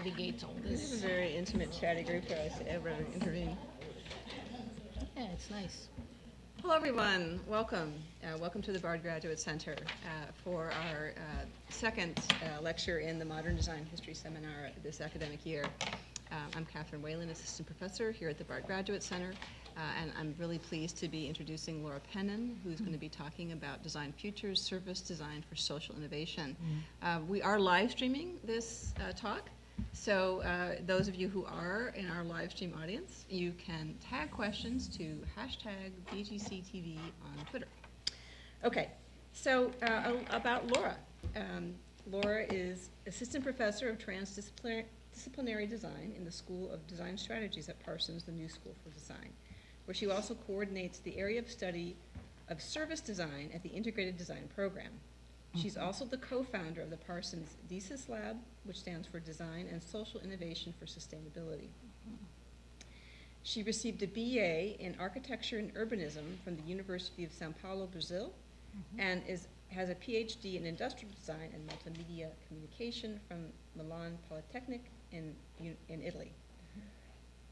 navigate all This is this. a very intimate, chatty group for us to ever intervene. Yeah, it's nice. Hello, everyone. Welcome. Welcome to the Bard Graduate Center for our second lecture in the Modern Design History Seminar this academic year. I'm Catherine Whalen, Assistant Professor here at the Bard Graduate Center, and I'm really pleased to be introducing Lara Penin, who's going to be talking about Design Futures, Service Design for Social Innovation. We are live streaming this talk, so those of you who are in our live stream audience, you can tag questions to hashtag BGCTV on Twitter. Okay, so about Lara. Lara is Assistant Professor of Transdisciplinary Design in the School of Design Strategies at Parsons, the New School for Design, where she also coordinates the area of study of service design at the Integrated Design Program. She's also the co-founder of the Parsons DESIS Lab, which stands for Design and Social Innovation for Sustainability. She received a BA in Architecture and Urbanism from the University of Sao Paulo, Brazil, and has a PhD in Industrial Design and Multimedia Communication from Milan Polytechnic in Italy.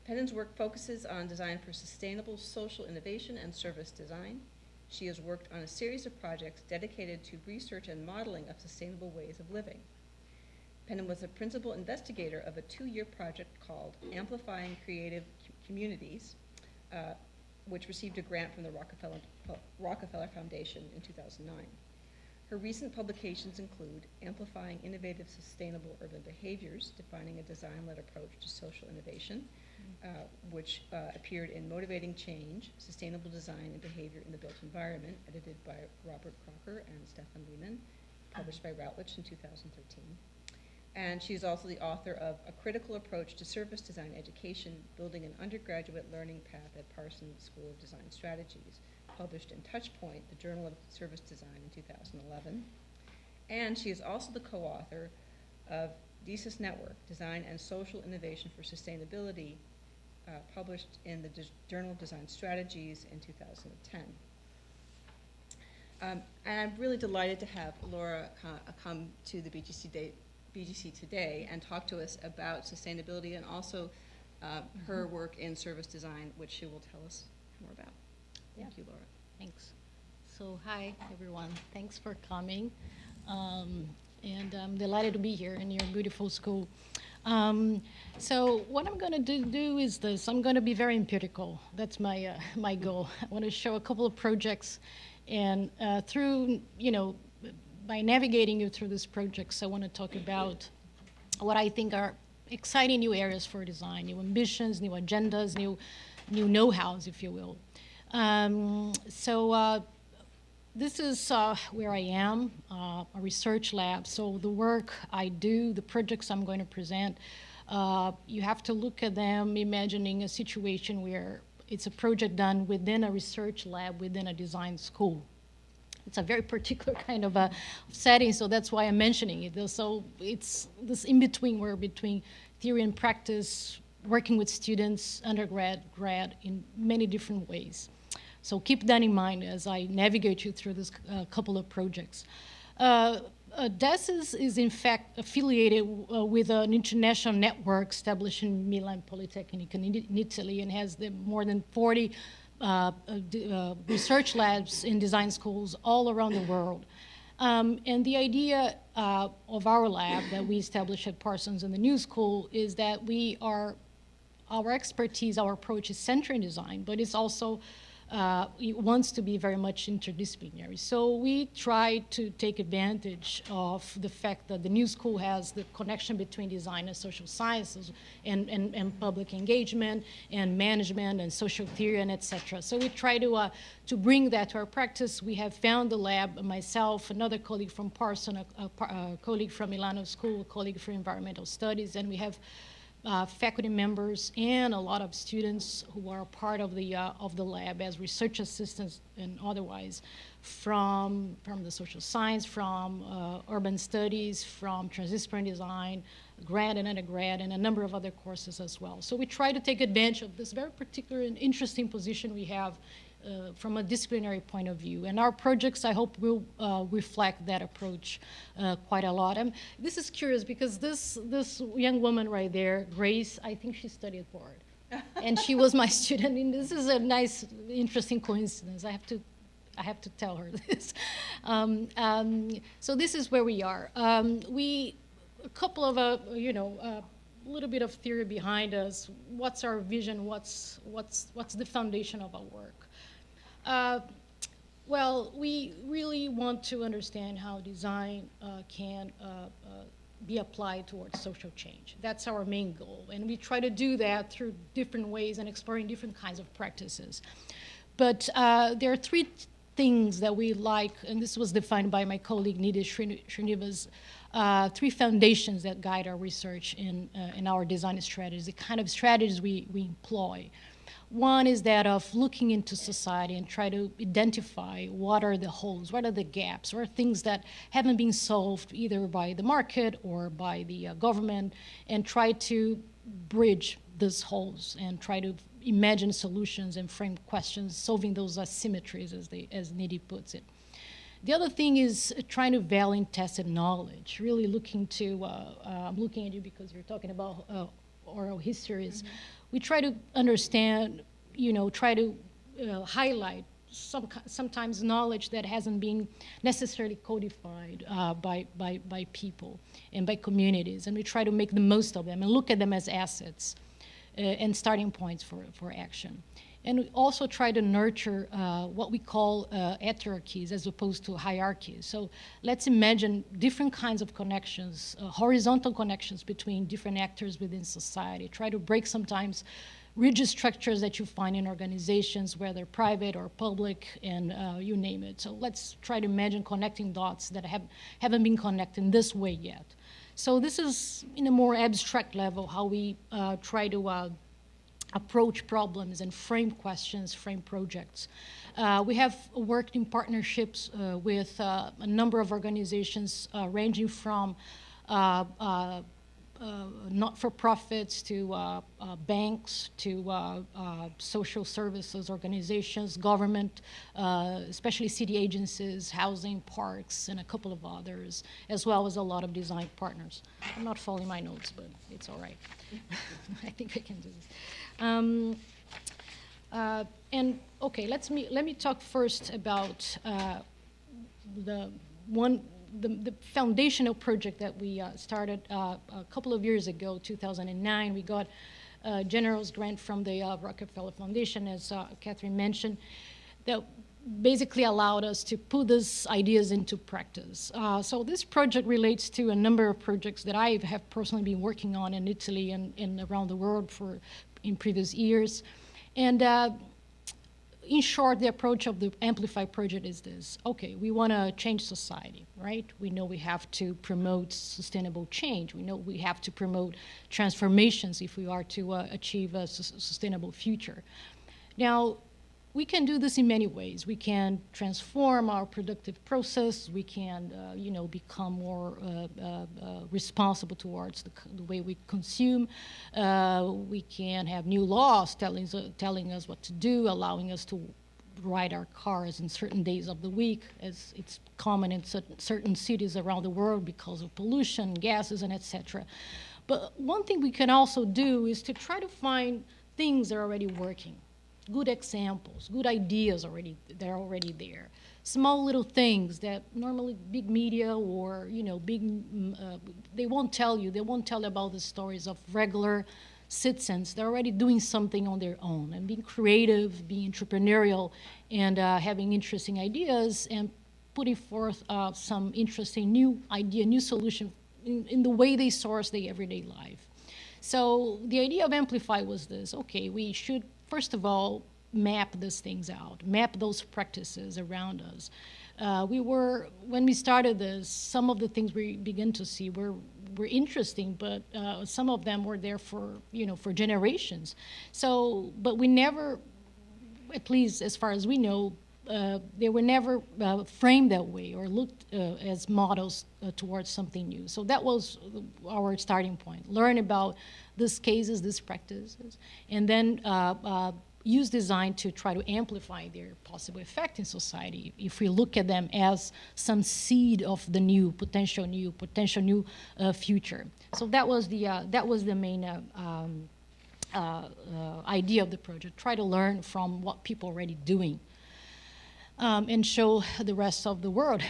Penin's work focuses on design for sustainable social innovation and service design. She has worked on a series of projects dedicated to research and modeling of sustainable ways of living. Penin was a principal investigator of a 2-year project called Amplifying Creative Communities, which received a grant from the Rockefeller Foundation in 2009. Her recent publications include Amplifying Innovative Sustainable Urban Behaviors, Defining a Design-Led Approach to Social Innovation, which appeared in Motivating Change, Sustainable Design and Behavior in the Built Environment, edited by Robert Crocker and Stefan Lehman, published by Routledge in 2013. And she's also the author of A Critical Approach to Service Design Education, Building an Undergraduate Learning Path at Parsons School of Design Strategies, published in Touchpoint, the Journal of Service Design in 2011. And she is also the co-author of DESIS Network, Design and Social Innovation for Sustainability, published in the Journal of Design Strategies in 2010. And I'm really delighted to have Lara come to the BGC today and talk to us about sustainability and also her work in service design, which she will tell us more about. Thank you, Lara. Thanks. So, hi, everyone. Thanks for coming. And I'm delighted to be here in your beautiful school. So what I'm going to do is this. I'm going to be very empirical. That's my my goal. I want to show a couple of projects, and through, by navigating you through these projects, I want to talk about what I think are exciting new areas for design, new ambitions, new agendas, new know-hows, if you will. This is where I am, a research lab. So the work I do, the projects I'm going to present, you have to look at them imagining a situation where it's a project done within a research lab, within a design school. It's a very particular kind of a setting, so that's why I'm mentioning it. So it's this in-between, where between theory and practice, working with students, undergrad, grad, in many different ways. So keep that in mind as I navigate you through this couple of projects. DESIS is in fact affiliated with an international network established in Milan Polytechnic in Italy, and has more than 40 research labs in design schools all around the world. And the idea of our lab that we established at Parsons in the New School is that our expertise, our approach is centered in design, but it's also it wants to be very much interdisciplinary. So we try to take advantage of the fact that the New School has the connection between design and social sciences and public engagement and management and social theory and etc. So we try to bring that to our practice. We have found the lab, myself, another colleague from Parsons, a colleague from Milano School, a colleague from Environmental Studies, and we have faculty members and a lot of students who are part of the lab as research assistants and otherwise from the social science, from urban studies, from transdisciplinary design, grad and undergrad, and a number of other courses as well. So we try to take advantage of this very particular and interesting position we have from a disciplinary point of view. And our projects, I hope, will reflect that approach quite a lot. And this is curious because this young woman right there, Grace, I think she studied board. And she was my student. And this is a nice, interesting coincidence. I have to tell her this. So this is where we are. A couple of a little bit of theory behind us. What's our vision? What's the foundation of our work? Well, we really want to understand how design can be applied towards social change. That's our main goal, and we try to do that through different ways and exploring different kinds of practices. But there are three things that we like, and this was defined by my colleague Nidhi Srinivasan, three foundations that guide our research in our design strategies, the kind of strategies we employ. One is that of looking into society and try to identify what are the holes, what are the gaps, what are things that haven't been solved either by the market or by the government, and try to bridge these holes and try to imagine solutions and frame questions, solving those asymmetries, as Nidhi puts it. The other thing is trying to value tested knowledge, really looking to, I'm looking at you because you're talking about oral histories. Mm-hmm. We try to understand, try to highlight sometimes knowledge that hasn't been necessarily codified by people and by communities, and we try to make the most of them and look at them as assets and starting points for action. And we also try to nurture what we call heterarchies as opposed to hierarchies. So let's imagine different kinds of connections, horizontal connections between different actors within society. Try to break sometimes rigid structures that you find in organizations, whether private or public, and you name it. So let's try to imagine connecting dots that haven't been connected in this way yet. So this is, in a more abstract level, how we try to approach problems and frame questions, frame projects. We have worked in partnerships with a number of organizations ranging from not-for-profits to banks to social services organizations, government, especially city agencies, housing, parks, and a couple of others, as well as a lot of design partners. I'm not following my notes, but it's all right. I think I can do this. And okay, let me talk first about the foundational project that we started a couple of years ago, 2009. We got a generous grant from the Rockefeller Foundation, as Catherine mentioned, that basically allowed us to put these ideas into practice. So this project relates to a number of projects that I have personally been working on in Italy and around the world in previous years. And in short, the approach of the Amplify project is this. Okay, we want to change society, right? We know we have to promote sustainable change. We know we have to promote transformations if we are to achieve a sustainable future. Now, we can do this in many ways. We can transform our productive process. We can, become more responsible towards the way we consume. We can have new laws telling us what to do, allowing us to ride our cars in certain days of the week, as it's common in certain cities around the world because of pollution, gases, and etc. But one thing we can also do is to try to find things that are already working. Good examples, good ideas they're already there. Small little things that normally big media or they won't tell you. They won't tell about the stories of regular citizens. They're already doing something on their own and being creative, being entrepreneurial, and having interesting ideas and putting forth some interesting new idea, new solution in the way they source their everyday life. So the idea of Amplify was this. Okay, we should first of all, map these things out, map those practices around us. When we started this, some of the things we began to see were interesting, but some of them were there for generations. So, but we never, at least as far as we know, they were never framed that way or looked as models towards something new. So that was our starting point. Learn about these cases, these practices, and then use design to try to amplify their possible effect in society. If we look at them as some seed of the potential new future. So that was the main idea of the project. Try to learn from what people are already doing, and show the rest of the world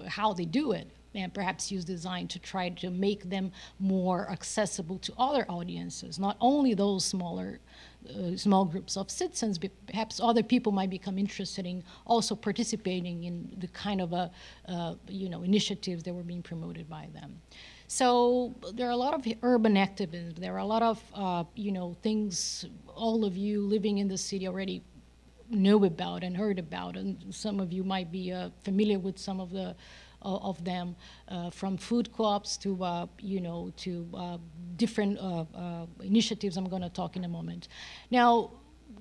how they do it, and perhaps use design to try to make them more accessible to other audiences, not only those small groups of citizens, but perhaps other people might become interested in also participating in the kind of initiatives that were being promoted by them. So there are a lot of urban activism. There are a lot of things all of you living in the city already know about and heard about, and some of you might be familiar with some of them, from food co-ops to different initiatives I'm going to talk in a moment. Now,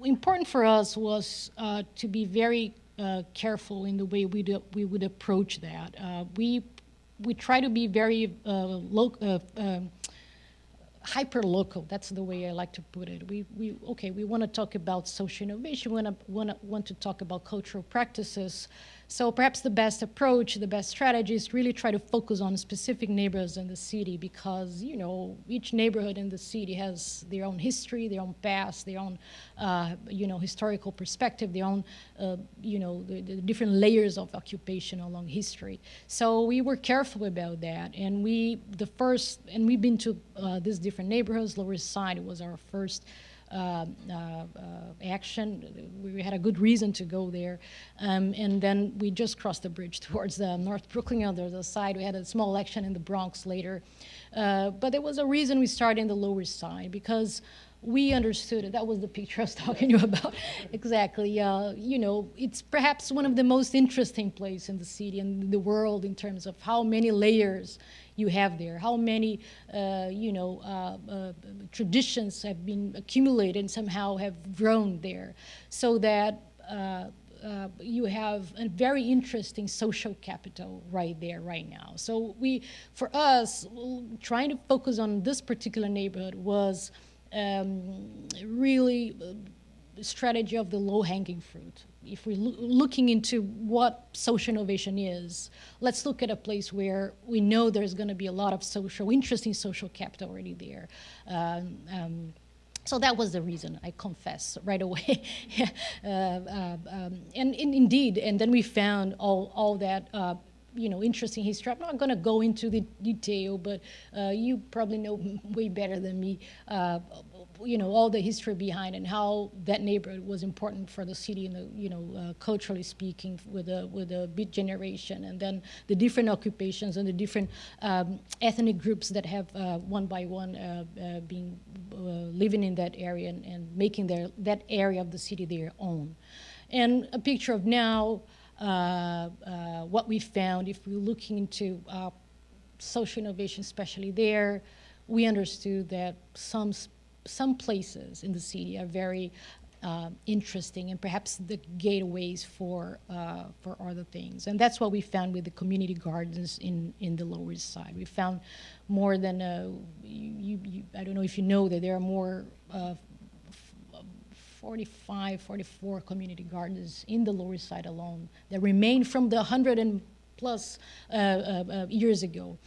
important for us was to be very careful in the way we would approach that. We try to be very hyper-local. That's the way I like to put it. We want to talk about social innovation. We want to talk about cultural practices. So perhaps the best approach, the best strategy is really try to focus on specific neighborhoods in the city, because each neighborhood in the city has their own history, their own past, their own historical perspective, their own the different layers of occupation along history. So we were careful about that, and we've been to these different neighborhoods. Lower East Side was our first action. We had a good reason to go there, and then we just crossed the bridge towards North Brooklyn on the other side. We had a small action in the Bronx later, but there was a reason we started in the Lower East Side, because we understood it. That was the picture I was talking to you about. Exactly. It's perhaps one of the most interesting places in the city and the world in terms of how many layers you have there, how many traditions have been accumulated and somehow have grown there, so that you have a very interesting social capital right there, right now. So for us, trying to focus on this particular neighborhood was really the strategy of the low-hanging fruit. If we're looking into what social innovation is, let's look at a place where we know there's going to be a lot of interesting social capital already there. So that was the reason, I confess right away. And indeed, and then we found all that interesting history. I'm not going to go into the detail, but you probably know way better than me, all the history behind and how that neighborhood was important for the city, culturally speaking, with the Beat generation, and then the different occupations and the different ethnic groups that have one by one been living in that area and making that area of the city their own. And a picture of now. What we found, if we're looking into social innovation, especially there, we understood that some places in the city are very interesting and perhaps the gateways for other things. And that's what we found with the community gardens in the Lower East Side. We found more than, I don't know if you know that there are more 44 community gardens in the Lower East Side alone that remain from the 100 and plus years ago.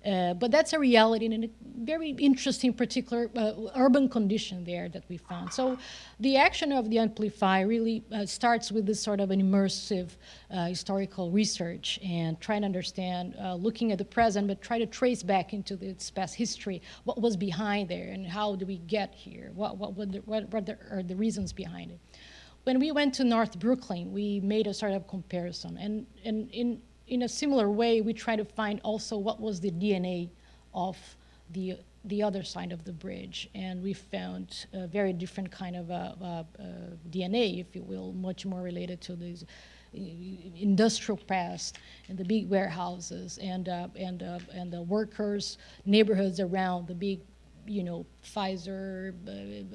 But that's a reality and a very interesting particular urban condition there that we found. So the action of the Amplify really starts with this sort of an immersive historical research and trying to understand, looking at the present, but try to trace back into its past history, what was behind there and how do we get here, what are the reasons behind it. When we went to North Brooklyn, we made a sort of comparison, and in a similar way, we try to find also what was the DNA of the other side of the bridge. And we found a very different kind of DNA, if you will, much more related to this industrial past and the big warehouses and the workers' neighborhoods around the big, Pfizer,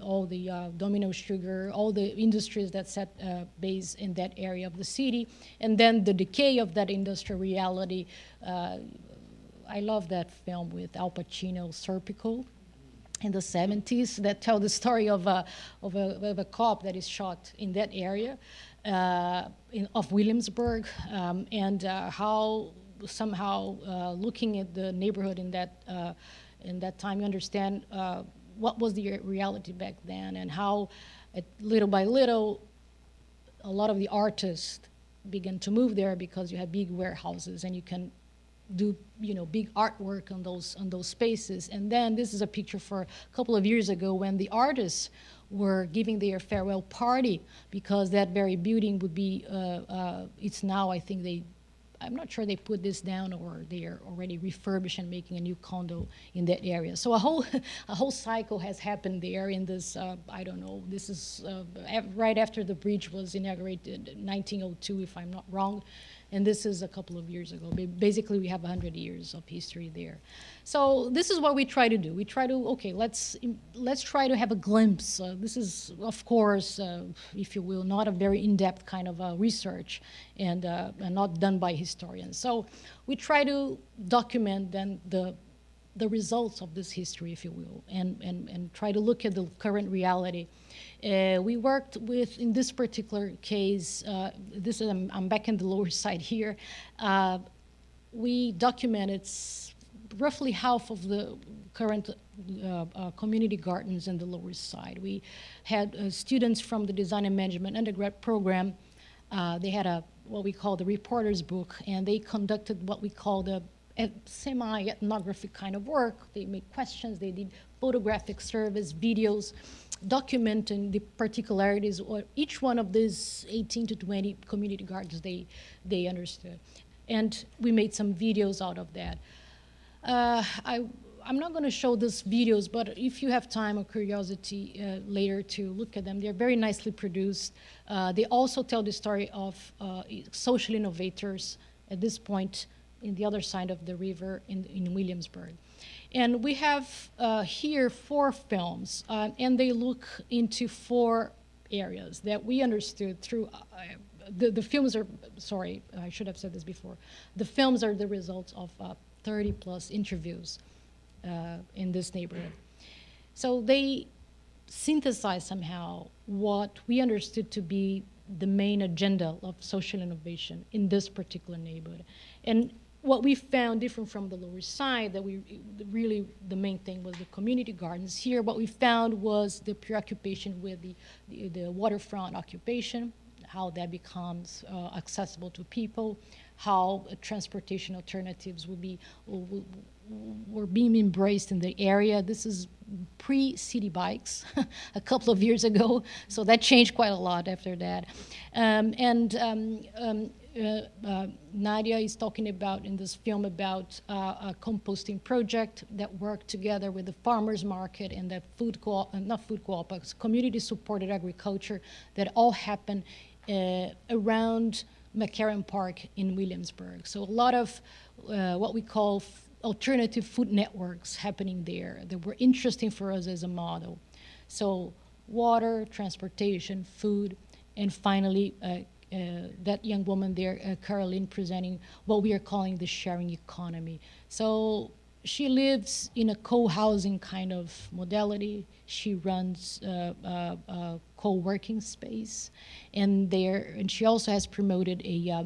all the Domino Sugar, all the industries that set base in that area of the city, and then the decay of that industrial reality. I love that film with Al Pacino, Serpico, in the 70s that tell the story of a cop that is shot in that area of Williamsburg, and how somehow looking at the neighborhood in that time, you understand what was the reality back then, and how little by little a lot of the artists began to move there because you have big warehouses and you can do big artwork on those spaces. And then this is a picture for a couple of years ago when the artists were giving their farewell party, because that very building would be it's now, I think I'm not sure they put this down or they are already refurbished and making a new condo in that area. So a whole cycle has happened there in this, I don't know, this is right after the bridge was inaugurated in 1902, if I'm not wrong. And this is a couple of years ago. Basically, we have 100 years of history there. So this is what we try to do. We try to, okay, let's try to have a glimpse. This is, of course, if you will, not a very in-depth kind of research and not done by historians. So we try to document then the results of this history, if you will, and try to look at the current reality. We worked with, in this particular case, I'm back in the lower side here. We documented roughly half of the current community gardens in the lower side. We had students from the Design and Management undergrad program. They had what we call the reporter's book, and they conducted what we call the semi-ethnographic kind of work. They made questions, they did photographic service, videos, documenting the particularities of each one of these 18 to 20 community gardens they understood. And we made some videos out of that. I'm not going to show these videos, but if you have time or curiosity later to look at them, they're very nicely produced. They also tell the story of social innovators at this point in the other side of the river in Williamsburg. And we have here 4 films, and they look into 4 areas that we understood through, the films are, sorry, I should have said this before. The films are the results of 30 plus interviews in this neighborhood. So they synthesize somehow what we understood to be the main agenda of social innovation in this particular neighborhood. And what we found different from the lower side, that really the main thing was the community gardens. Here, what we found was the preoccupation with the waterfront occupation, how that becomes accessible to people, how transportation alternatives were being embraced in the area. This is pre-city bikes a couple of years ago, so that changed quite a lot after that. Nadia is talking about in this film about a composting project that worked together with the farmers market and the food co-op, not food co-op, but community supported agriculture that all happened around McCarran Park in Williamsburg. So a lot of what we call alternative food networks happening there that were interesting for us as a model. So water, transportation, food, and finally that young woman there, Caroline, presenting what we are calling the sharing economy. So she lives in a co-housing kind of modality. She runs a co-working space, and she also has promoted a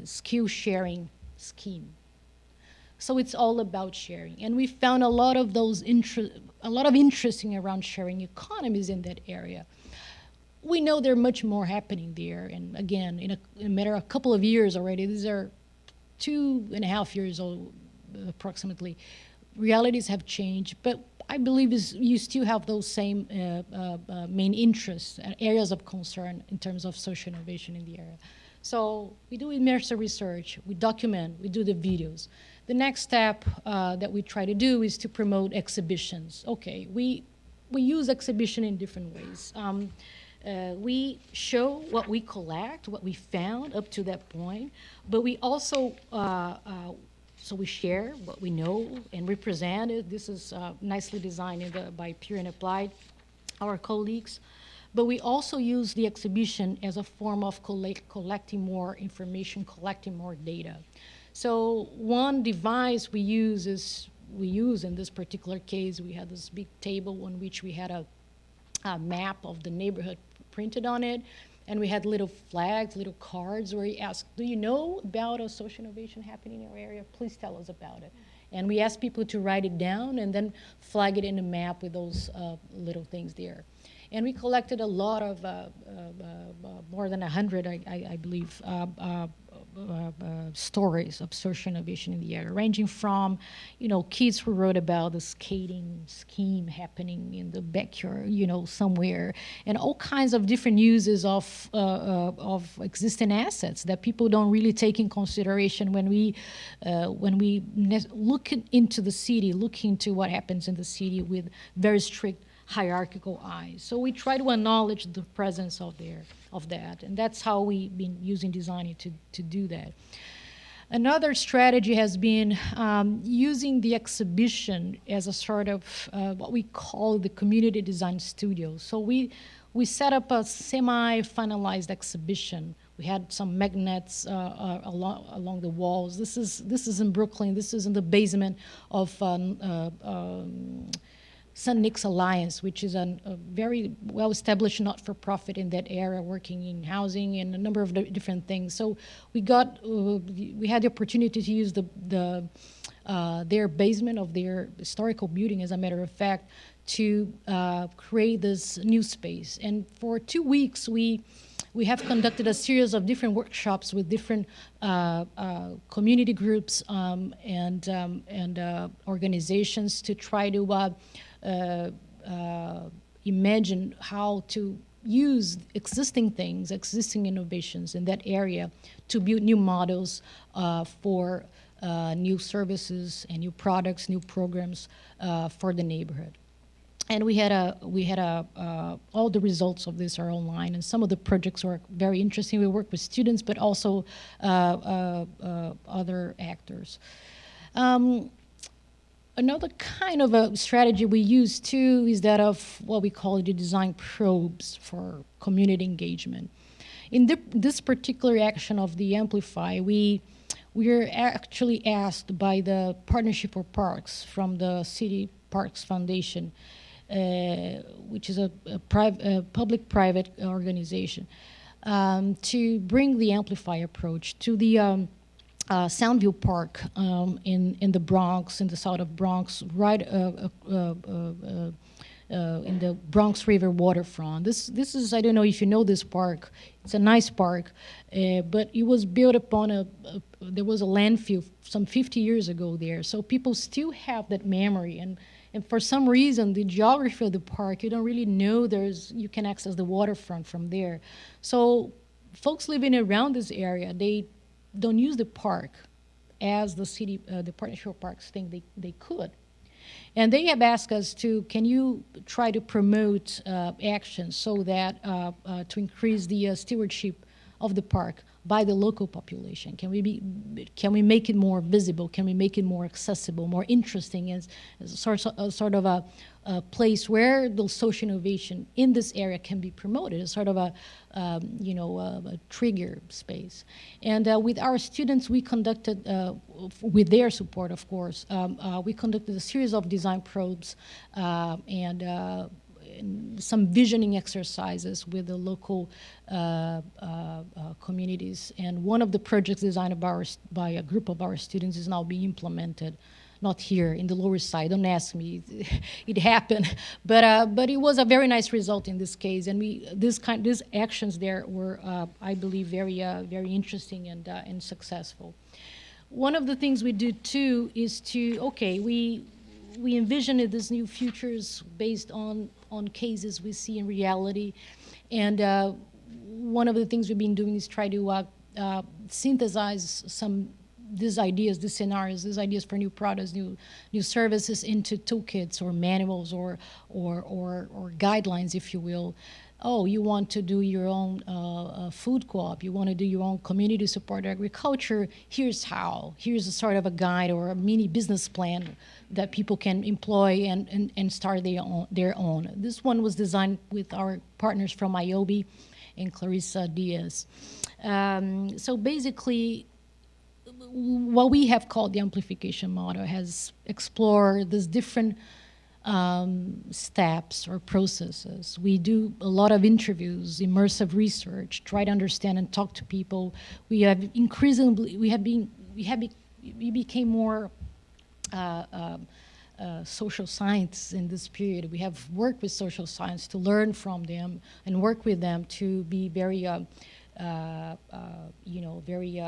skill sharing scheme. So it's all about sharing, and we found a lot of interesting around sharing economies in that area. We know there's much more happening there, and again, in a matter of a couple of years already, these are 2.5 years old approximately, realities have changed, but I believe you still have those same main interests and areas of concern in terms of social innovation in the area. So we do immersive research, we document, we do the videos. The next step that we try to do is to promote exhibitions. Okay, we use exhibition in different ways. We show what we collect, what we found up to that point, but we also, so we share what we know and represent it. This is nicely designed by Pure and Applied, our colleagues. But we also use the exhibition as a form of collecting more information, collecting more data. So one device we use is we use in this particular case, we had this big table on which we had a map of the neighborhood printed on it, and we had little flags, little cards where we asked, do you know about a social innovation happening in your area? Please tell us about it. And we asked people to write it down and then flag it in a map with those little things there. And we collected a lot of, more than 100, I believe, stories of social innovation in the area, ranging from, kids who wrote about the skating scheme happening in the backyard, somewhere, and all kinds of different uses of existing assets that people don't really take in consideration when we look into the city, look into what happens in the city with very strict hierarchical eyes. So we try to acknowledge the presence of that, and that's how we've been using designing to do that. Another strategy has been using the exhibition as a sort of what we call the community design studio. So we set up a semi-finalized exhibition. We had some magnets along the walls. This is in Brooklyn. This is in the basement of St. Nick's Alliance, which is a very well-established not-for-profit in that area, working in housing and a number of different things. So we had the opportunity to use their basement of their historical building, as a matter of fact, to create this new space. And for 2 weeks, we have conducted a series of different workshops with different community groups and organizations to try to imagine how to use existing things, existing innovations in that area to build new models for new services and new products, new programs for the neighborhood. And we had all the results of this are online, and some of the projects were very interesting. We work with students, but also other actors. Another kind of a strategy we use too is that of what we call the design probes for community engagement. In this particular action of the Amplify, we were actually asked by the Partnership for Parks from the City Parks Foundation, which is a public-private organization, to bring the Amplify approach to the Soundview Park in the Bronx, in the south of Bronx, right in the Bronx River waterfront. This is, I don't know if you know this park. It's a nice park, but it was built upon there was a landfill some 50 years ago there. So people still have that memory, and for some reason, the geography of the park, you don't really know you can access the waterfront from there. So folks living around this area, they don't use the park as the Partnership Parks think they could. And they have asked us can you try to promote actions so that to increase the stewardship of the park by the local population? Can we make it more visible? Can we make it more accessible, more interesting, as sort of a place where the social innovation in this area can be promoted, as sort of a trigger space? And with our students, we conducted, with their support, of course, we conducted a series of design probes and some visioning exercises with the local communities. And one of the projects designed by a group of our students is now being implemented, not here in the Lower Side. Don't ask me, it happened, but it was a very nice result in this case. And these actions there were, I believe, very interesting and successful. One of the things we do too is we envisioned these new futures based on cases we see in reality. And one of the things we've been doing is try to synthesize these ideas, these scenarios, these ideas for new products, new services into toolkits or manuals or guidelines, if you will. Oh, you want to do your own food co-op, you want to do your own community support agriculture, here's how. Here's a sort of a guide or a mini business plan that people can employ and start their own. This one was designed with our partners from IOBI and Clarissa Diaz. So basically, what we have called the amplification model has explored these different steps or processes. We do a lot of interviews, immersive research, try to understand and talk to people. We have increasingly, we became more social science in this period. We have worked with social science to learn from them and work with them to be very, very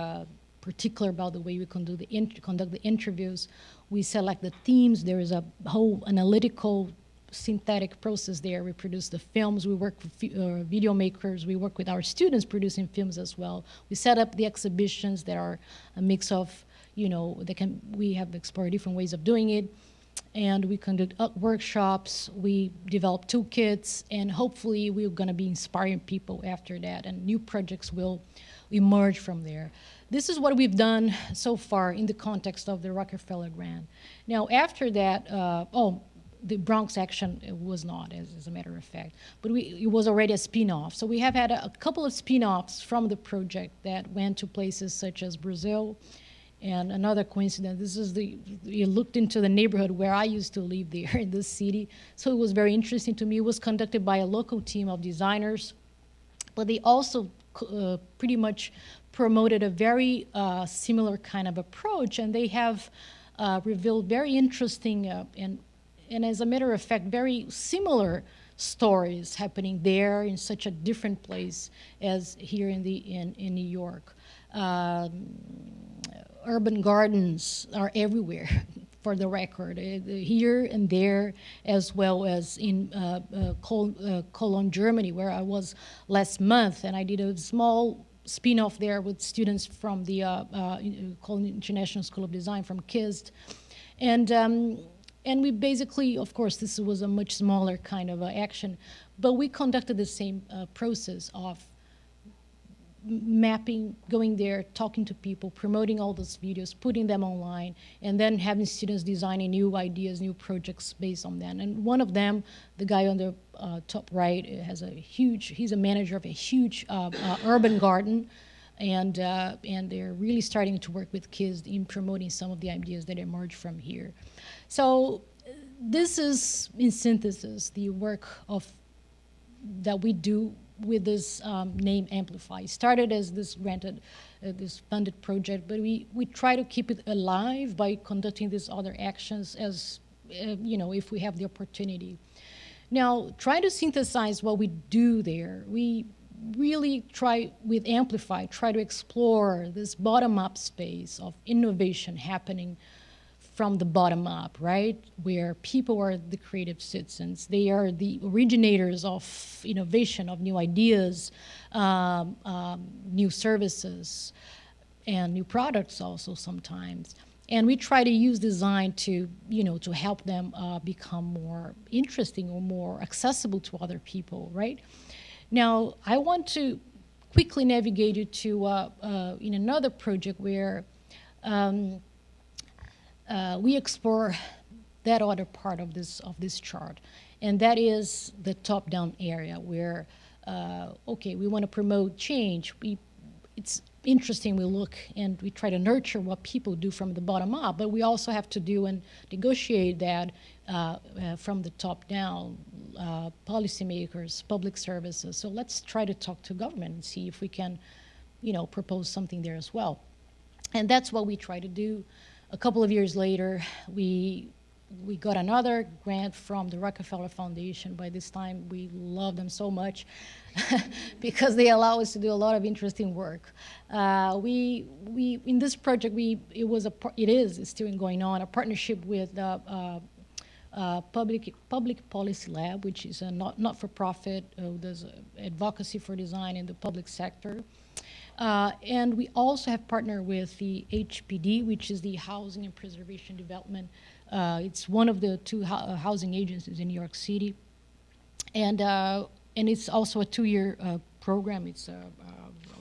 particular about the way we conduct the interviews. We select the themes. There is a whole analytical, synthetic process there. We produce the films. We work with video makers. We work with our students producing films as well. We set up the exhibitions that are a mix of, we have explored different ways of doing it. And we conduct workshops, we develop toolkits, and hopefully we're going to be inspiring people after that, and new projects will emerge from there. This is what we've done so far in the context of the Rockefeller Grant. Now, after that, the Bronx Action was not, as a matter of fact, but it was already a spin-off. So we have had a couple of spin-offs from the project that went to places such as Brazil. And another coincidence, you looked into the neighborhood where I used to live there in this city. So it was very interesting to me. It was conducted by a local team of designers, but they also pretty much promoted a very similar kind of approach. And they have revealed very interesting and as a matter of fact, very similar stories happening there in such a different place as here in New York. Urban gardens are everywhere, for the record, here and there, as well as in Cologne, Germany, where I was last month, and I did a small spin-off there with students from the Cologne International School of Design from KIST. And we basically, of course, this was a much smaller kind of action, but we conducted the same process of mapping, going there, talking to people, promoting all those videos, putting them online, and then having students designing new ideas, new projects based on that. And one of them, the guy on the top right, he's a manager of a huge urban garden, and they're really starting to work with kids in promoting some of the ideas that emerge from here. So this is, in synthesis, the work that we do with this name Amplify. It started as this this funded project, but we try to keep it alive by conducting these other actions as, if we have the opportunity. Now, trying to synthesize what we do there, we really try to explore this bottom-up space of innovation happening from the bottom up, right? Where people are the creative citizens. They are the originators of innovation, of new ideas, new services, and new products also sometimes. And we try to use design to help them become more interesting or more accessible to other people, right? Now, I want to quickly navigate you to in another project where we explore that other part of this chart, and that is the top-down area where, we want to promote change. It's interesting, we look and we try to nurture what people do from the bottom up, but we also have to do and negotiate that from the top down, policymakers, public services. So let's try to talk to government and see if we can, propose something there as well. And that's what we try to do. A couple of years later, we got another grant from the Rockefeller Foundation. By this time, we love them so much because they allow us to do a lot of interesting work. We in this project, it's still going on, a partnership with Public Policy Lab, which is a not-for-profit, does advocacy for design in the public sector. And we also have partnered with the HPD, which is the Housing and Preservation Development. It's one of the two housing agencies in New York City. And it's also a 2-year program. It's a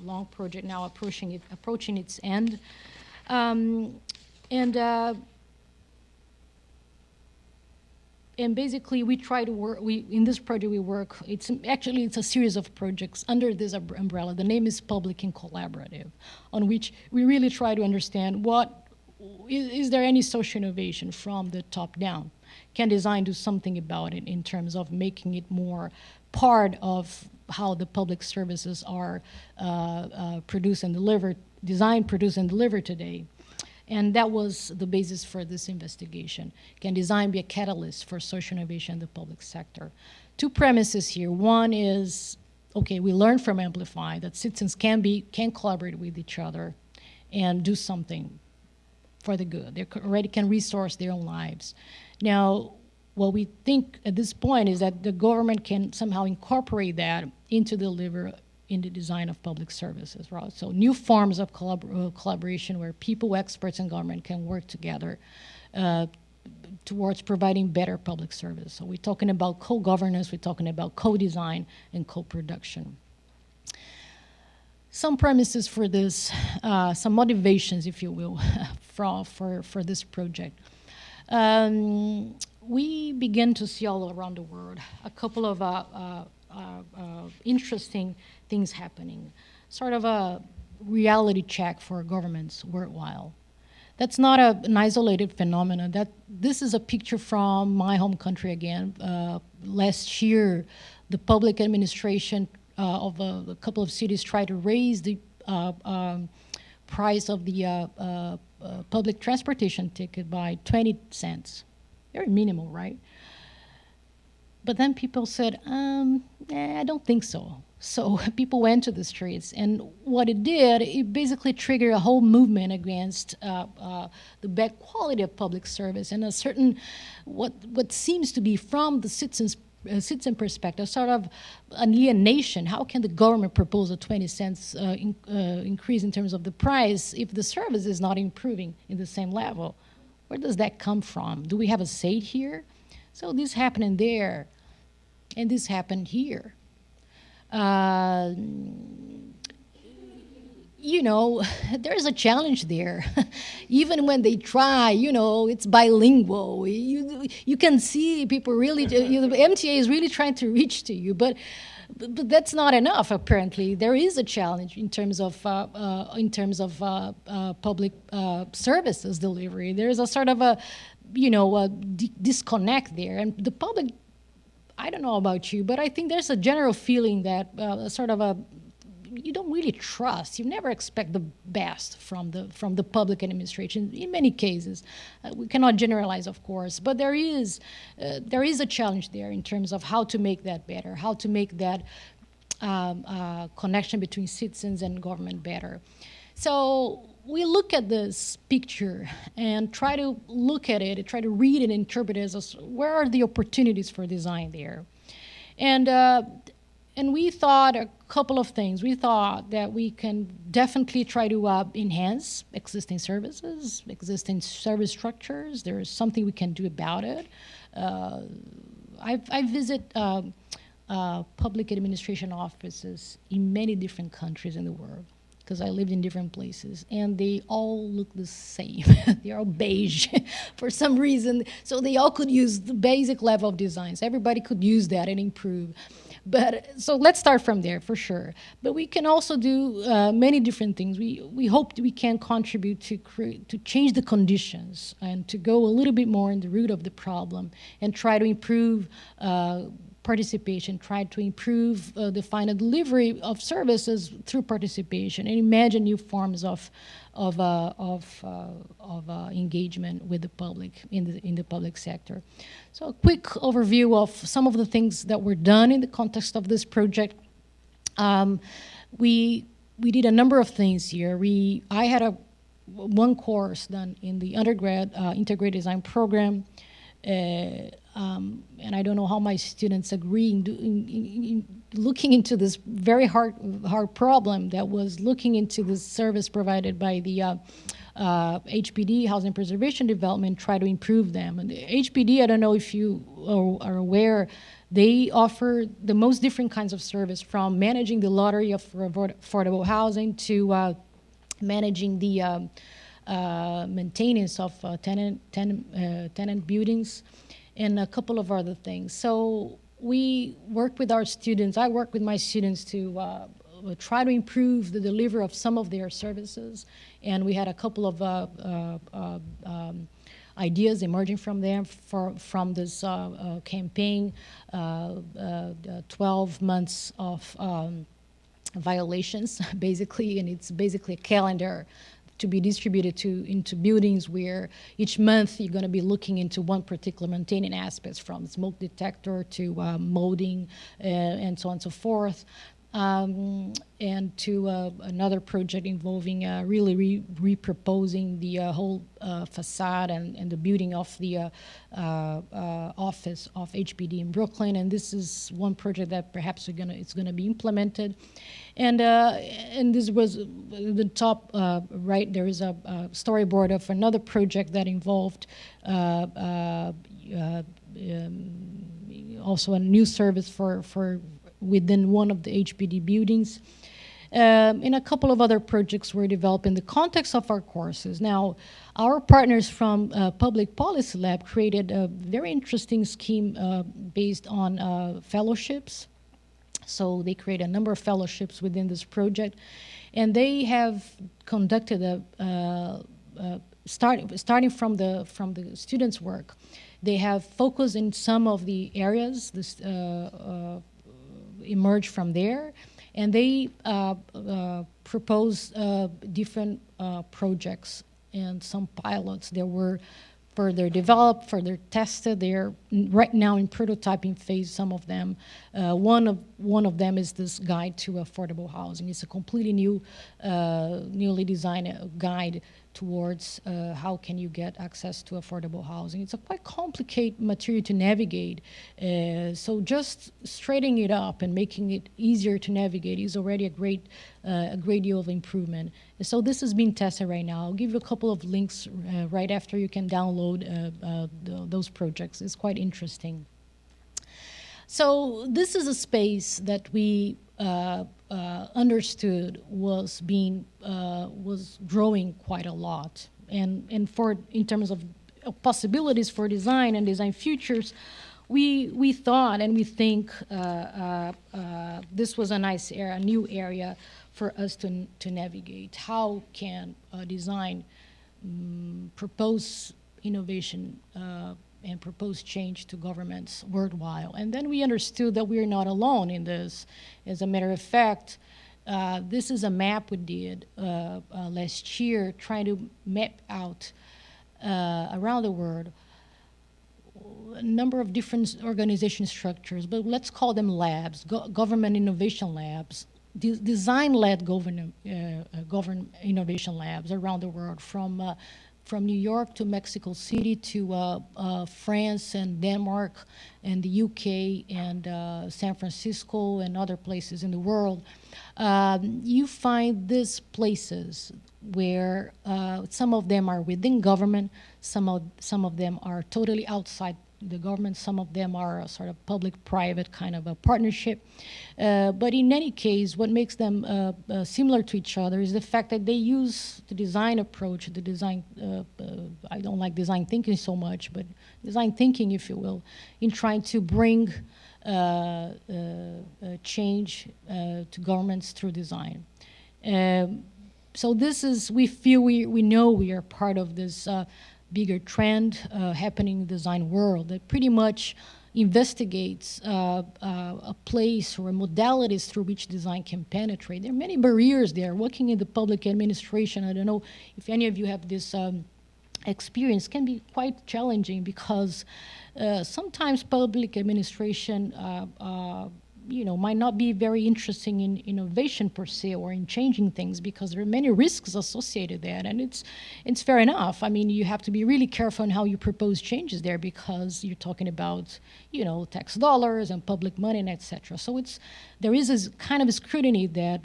long project now approaching its end. And And basically, we try to work. In this project we work. It's a series of projects under this umbrella. The name is Public and Collaborative, on which we really try to understand what is there any social innovation from the top down. Can design do something about it in terms of making it more part of how the public services are produced and delivered, designed, produced, and delivered today? And that was the basis for this investigation. Can design be a catalyst for social innovation in the public sector? Two premises here. One is, okay, we learned from Amplify that citizens can collaborate with each other and do something for the good. They already can resource their own lives. Now, what we think at this point is that the government can somehow incorporate that into in the design of public services, right? So new forms of collaboration where people, experts, and government can work together towards providing better public service. So we're talking about co-governance, we're talking about co-design and co-production. Some premises for this, some motivations, if you will, for this project. We begin to see all around the world a couple of interesting things happening, sort of a reality check for governments worldwide. That's not an isolated phenomenon. This is a picture from my home country again. Last year, the public administration of a couple of cities tried to raise the price of the public transportation ticket by 20 cents. Very minimal, right? But then people said, I don't think so. So people went to the streets, and what it did, it basically triggered a whole movement against the bad quality of public service and a certain, what seems to be from the citizen perspective, sort of alienation. How can the government propose a 20 cents increase in terms of the price if the service is not improving in the same level? Where does that come from? Do we have a say here? So this happened there, and this happened here. There's a challenge there. Even when they try, it's bilingual. You can see people really, the MTA is really trying to reach to you, but that's not enough. Apparently, there is a challenge in terms of public services delivery. There is a sort of a disconnect there, and the public. I don't know about you, but I think there's a general feeling that you don't really trust. You never expect the best from the public administration. In many cases, we cannot generalize, of course, but there is a challenge there in terms of how to make that better, how to make that connection between citizens and government better. So we look at this picture and try to look at it, try to read and interpret it as where are the opportunities for design there. And we thought a couple of things. We thought that we can definitely try to enhance existing services, existing service structures. There is something we can do about it. I visit public administration offices in many different countries in the world, because I lived in different places, and they all look the same. They're all beige for some reason. So they all could use the basic level of designs. Everybody could use that and improve. But so let's start from there for sure. But we can also do many different things. We hope we can contribute to change the conditions and to go a little bit more in the root of the problem and try to improve participation, try to improve the final delivery of services through participation, and imagine new forms of engagement with the public in the public sector. So a quick overview of some of the things that were done in the context of this project. We did a number of things here. I had one course done in the undergrad integrated design program. And I don't know how my students agree in looking into this very hard problem that was looking into this service provided by the HPD, Housing Preservation Development, try to improve them. And the HPD, I don't know if you are aware, they offer the most different kinds of service, from managing the lottery of affordable housing to managing the maintenance of tenant buildings, and a couple of other things. So we work with our students. I work with my students to try to improve the delivery of some of their services, and we had a couple of ideas emerging from them from this campaign, 12 months of violations, basically, and it's basically a calendar to be distributed into buildings where each month you're going to be looking into one particular maintaining aspects, from smoke detector to molding and so on and so forth. And to another project involving really reproposing the whole facade and the building of the office of HPD in Brooklyn. And this is one project that perhaps it's gonna be implemented. And this was the top right. There is a storyboard of another project that involved also a new service for within one of the HPD buildings. And a couple of other projects were developed in the context of our courses. Now, our partners from Public Policy Lab created a very interesting scheme based on fellowships. So they create a number of fellowships within this project, and they have conducted starting from the students' work. They have focused in some of the areas this emerged from there, and they proposed different projects and some pilots that were further developed, further tested. They're right now in prototyping phase, some of them. One of them is this guide to affordable housing. It's a completely newly designed guide towards how can you get access to affordable housing. It's a quite complicated material to navigate. So just straightening it up and making it easier to navigate is already a great deal of improvement. And so this is being tested right now. I'll give you a couple of links right after you can download those projects. It's quite interesting. So this is a space that we understood was growing quite a lot, and in terms of possibilities for design and design futures, we thought and we think this was a nice area, a new area for us to navigate. How can design propose innovation and propose change to governments worldwide? And then we understood that we are not alone in this. As a matter of fact, this is a map we did last year, trying to map out around the world a number of different organization structures, but let's call them labs, government innovation labs, design-led government innovation labs around the world, from New York to Mexico City to France and Denmark and the UK and San Francisco and other places in the world. You find these places where some of them are within government, some of them are totally outside the government, some of them are a sort of public-private kind of a partnership. But in any case, what makes them similar to each other is the fact that they use the design approach, the design, I don't like design thinking so much, but design thinking, if you will, in trying to bring change to governments through design. So this is, we feel we know we are part of this bigger trend happening in the design world that pretty much investigates a place or modalities through which design can penetrate. There are many barriers there. Working in the public administration, I don't know if any of you have this experience, can be quite challenging because sometimes public administration might not be very interesting in innovation per se or in changing things because there are many risks associated with that, and it's fair enough. I mean, you have to be really careful on how you propose changes there because you're talking about tax dollars and public money and etc. So there is this kind of scrutiny that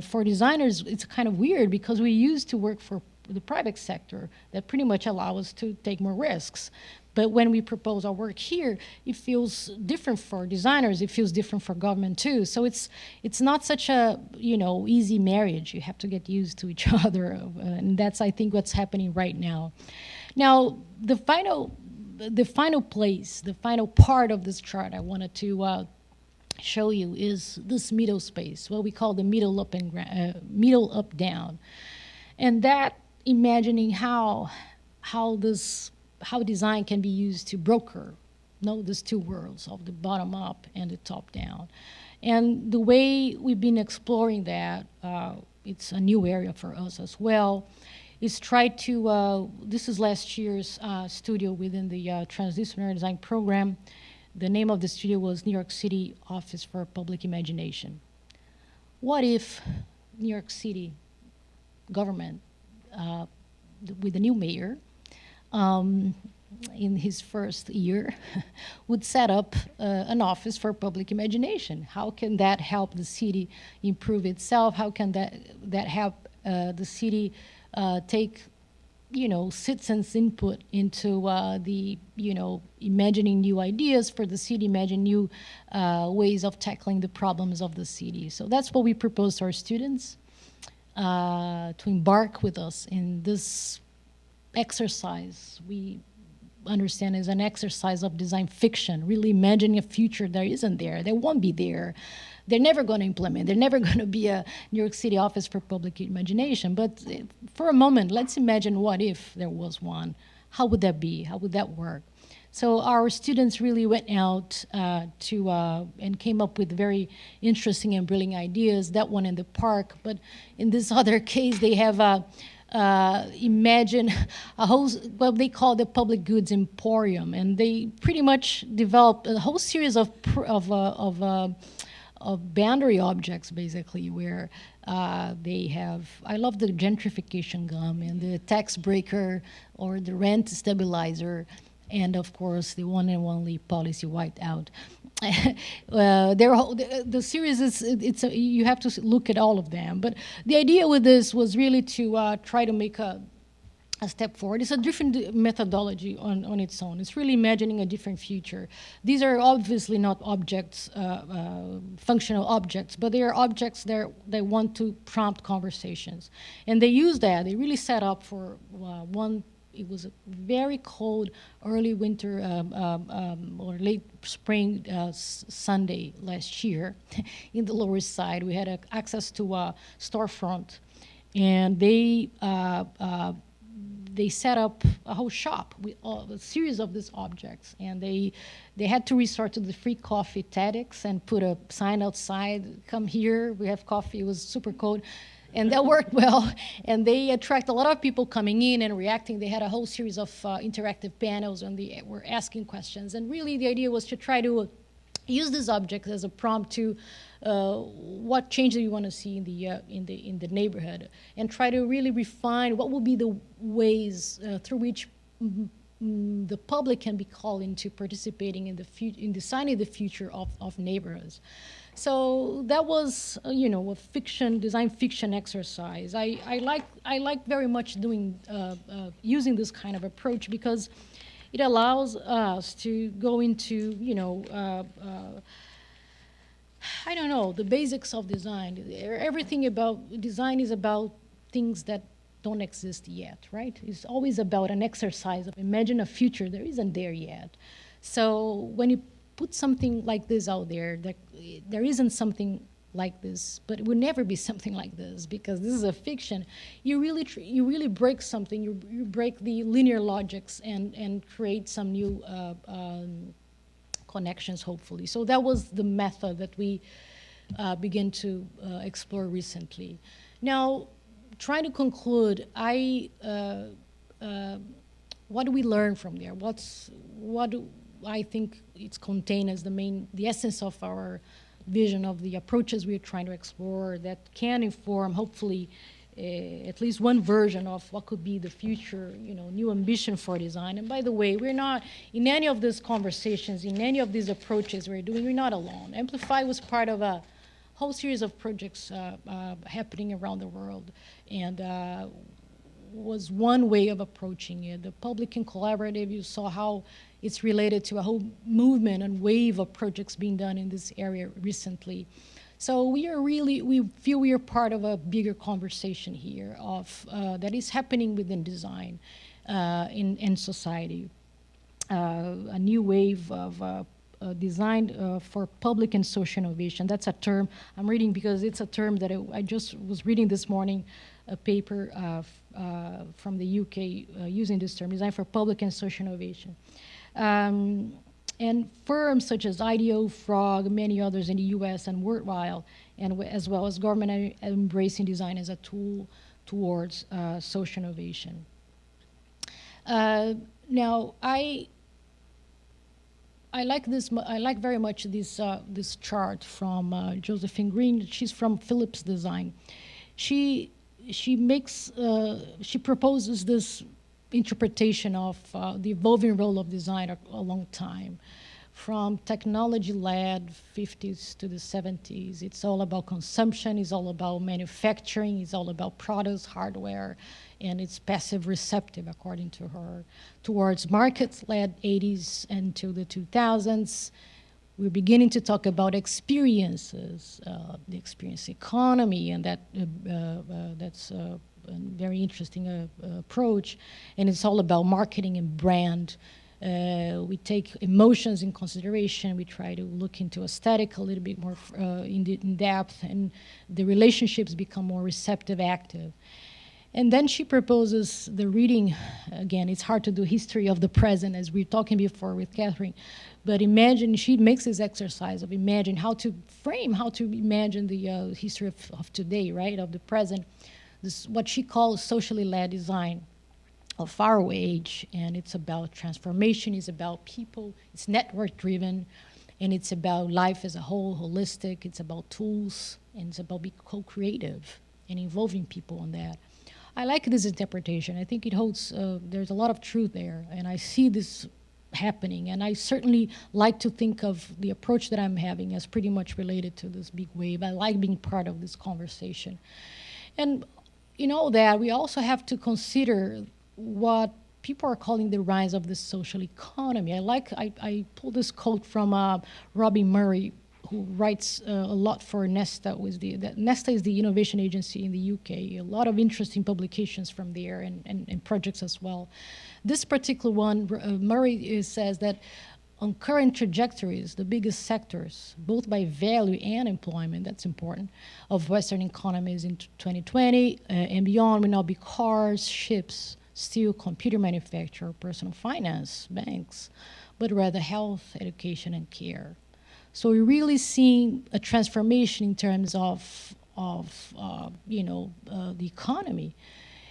for designers it's kind of weird because we used to work for the private sector that pretty much allow us to take more risks. But when we propose our work here, it feels different for designers. It feels different for government too. So it's not such a easy marriage. You have to get used to each other, and that's I think what's happening right now. Now the final the final place, the final part of this chart I wanted to show you is this middle space, what we call the middle up and middle up down, and that imagining how design can be used to broker these two worlds of the bottom up and the top down. And the way we've been exploring that, it's a new area for us as well, is try to, this is last year's studio within the Transdisciplinary Design Program. The name of the studio was New York City Office for Public Imagination. What if New York City government, with a new mayor, in his first year, would set up an office for public imagination? How can that help the city improve itself? How can that help the city take, citizens' input into the, imagining new ideas for the city, imagine new ways of tackling the problems of the city? So that's what we propose to our students, to embark with us in this exercise. We understand as an exercise of design fiction, really imagining a future that isn't there, that won't be there. They're never going to implement. They're never going to be a New York City Office for Public Imagination. But for a moment, let's imagine what if there was one. How would that be? How would that work? So our students really went out and came up with very interesting and brilliant ideas. That one in the park, but in this other case, they have imagine a whole, what they call the public goods emporium, and they pretty much developed a whole series of boundary objects, basically, where they have, I love the gentrification gum and the tax breaker or the rent stabilizer, and of course the one and only policy whiteout. The series is, you have to look at all of them. But the idea with this was really to try to make a step forward. It's a different methodology on its own. It's really imagining a different future. These are obviously not objects, functional objects, but they are objects that they want to prompt conversations. And they use that. They really set up for one. It was a very cold early winter or late spring Sunday last year in the Lower East Side. We had access to a storefront, and they set up a whole shop with a series of these objects, and they had to resort to the free coffee TEDx and put a sign outside, come here, we have coffee. It was super cold. And that worked well, and they attract a lot of people coming in and reacting. They had a whole series of interactive panels, and they were asking questions. And really, the idea was to try to use this object as a prompt to what change do you want to see in the neighborhood, and try to really refine what will be the ways through which the public can be called into participating in designing the future of neighborhoods. So that was, a design fiction exercise. I like very much doing using this kind of approach because it allows us to go into, I don't know, the basics of design. Everything about design is about things that don't exist yet, right? It's always about an exercise of imagine a future that isn't there yet. So when you put something like this out there, there isn't something like this, but it would never be something like this because this is a fiction. You really break something. You break the linear logics and create some new connections, hopefully. So that was the method that we began to explore recently. Now, trying to conclude, what do we learn from there? What do I think it's contained as the essence of our vision of the approaches we're trying to explore that can inform, hopefully, at least one version of what could be the future, new ambition for design. And by the way, we're not, in any of these conversations, in any of these approaches we're doing, we're not alone. Amplify was part of a whole series of projects happening around the world, and was one way of approaching it. The public and collaborative, you saw how it's related to a whole movement and wave of projects being done in this area recently. So we feel we are part of a bigger conversation here of that is happening within design in society. a new wave of designed for public and social innovation. That's a term I'm reading because it's a term that I just was reading this morning, a paper from the UK using this term, design for public and social innovation. And firms such as IDEO, Frog, many others in the US and worldwide, and as well as government embracing design as a tool towards social innovation. Now, I like this. I like very much this chart from Josephine Green. She's from Philips Design. She proposes this interpretation of the evolving role of design a long time, from technology-led 50s to the 70s. It's all about consumption. It's all about manufacturing. It's all about products, hardware, and it's passive receptive, according to her, towards markets-led 80s until the 2000s. We're beginning to talk about experiences, the experience economy, and that's a very interesting approach. And it's all about marketing and brand. We take emotions in consideration. We try to look into aesthetic a little bit more in depth, and the relationships become more receptive, active. And then she proposes the reading. Again, it's hard to do history of the present, as we were talking before with Catherine. But imagine, she makes this exercise of imagine how to imagine the history of today, right, of the present. This what she calls socially led design of faraway age. And it's about transformation, it's about people, it's network driven, and it's about life as a whole, holistic, it's about tools, and it's about being co-creative and involving people in that. I like this interpretation. I think it holds, there's a lot of truth there, and I see this happening, and I certainly like to think of the approach that I'm having as pretty much related to this big wave. I like being part of this conversation. And in all that, we also have to consider what people are calling the rise of the social economy. I pulled this quote from Robin Murray, who writes a lot for Nesta. Nesta is the innovation agency in the UK. A lot of interesting publications from there and projects as well. This particular one, Murray says that on current trajectories, the biggest sectors, both by value and employment, that's important, of Western economies in 2020 and beyond will now be cars, ships, steel, computer manufacture, personal finance, banks, but rather health, education, and care. So we're really seeing a transformation in terms of the economy.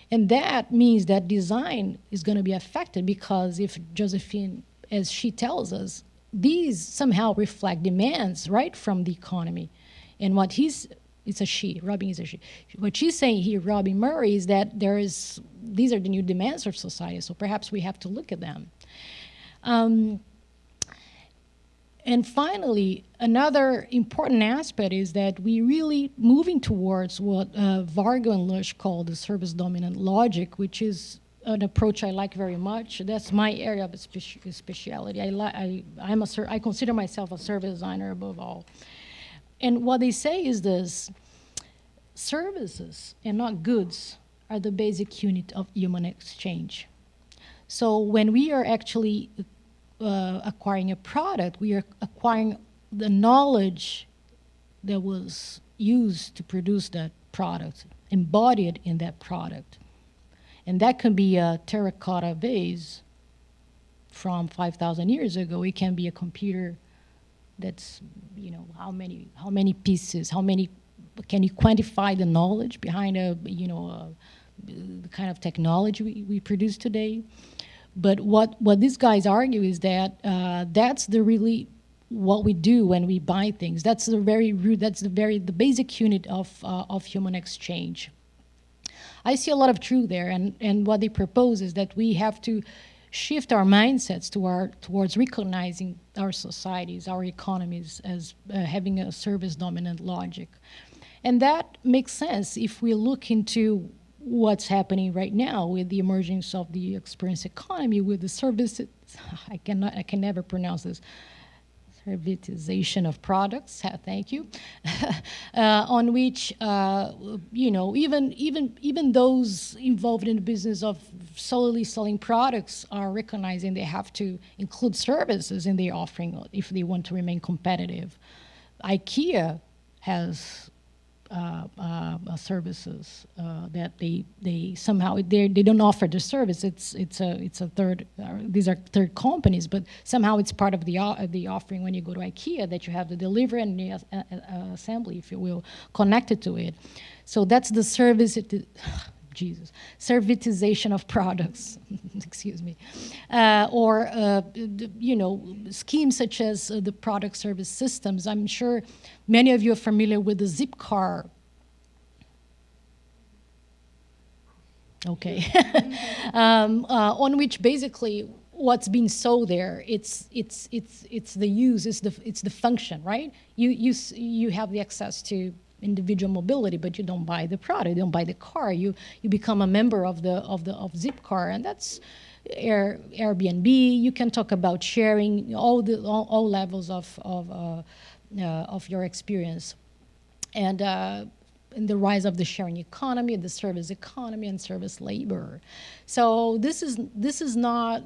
And that means that design is going to be affected, because if Josephine, as she tells us, these somehow reflect demands, right, from the economy. And it's a she, Robin is a she. What she's saying here, Robin Murray, is that these are the new demands of society, so perhaps we have to look at them. And finally, another important aspect is that we really moving towards what Vargo and Lush call the service-dominant logic, which is an approach I like very much. That's my area of speciality. I consider myself a service designer above all. And what they say is this: services and not goods are the basic unit of human exchange. So when we are actually acquiring a product, we are acquiring the knowledge that was used to produce that product, embodied in that product. And that can be a terracotta vase from 5,000 years ago. It can be a computer that's, how many pieces, can you quantify the knowledge behind the kind of technology we produce today? But what these guys argue is that that's really what we do when we buy things. That's the very root. That's the basic unit of human exchange. I see a lot of truth there, and what they propose is that we have to shift our mindsets towards recognizing our societies, our economies as having a service-dominant logic, and that makes sense if we look into what's happening right now with the emergence of the experience economy, with the services. I can never pronounce this. servitization of products, thank you, on which, even those involved in the business of solely selling products are recognizing they have to include services in their offering if they want to remain competitive. IKEA has services that they somehow they don't offer the service. It's a third. These are third companies, but somehow it's part of the offering when you go to IKEA that you have the delivery and the assembly, if you will, connected to it. So that's the service. Servitization of products, excuse me, or schemes such as the product service systems. I'm sure many of you are familiar with the Zipcar. Okay, on which basically what's being sold there, it's the use, it's the function, right? You have the access to individual mobility, but you don't buy the product, you don't buy the car. You become a member of Zipcar, and that's Airbnb. You can talk about sharing all levels of your experience, and the rise of the sharing economy, the service economy, and service labor. So this is not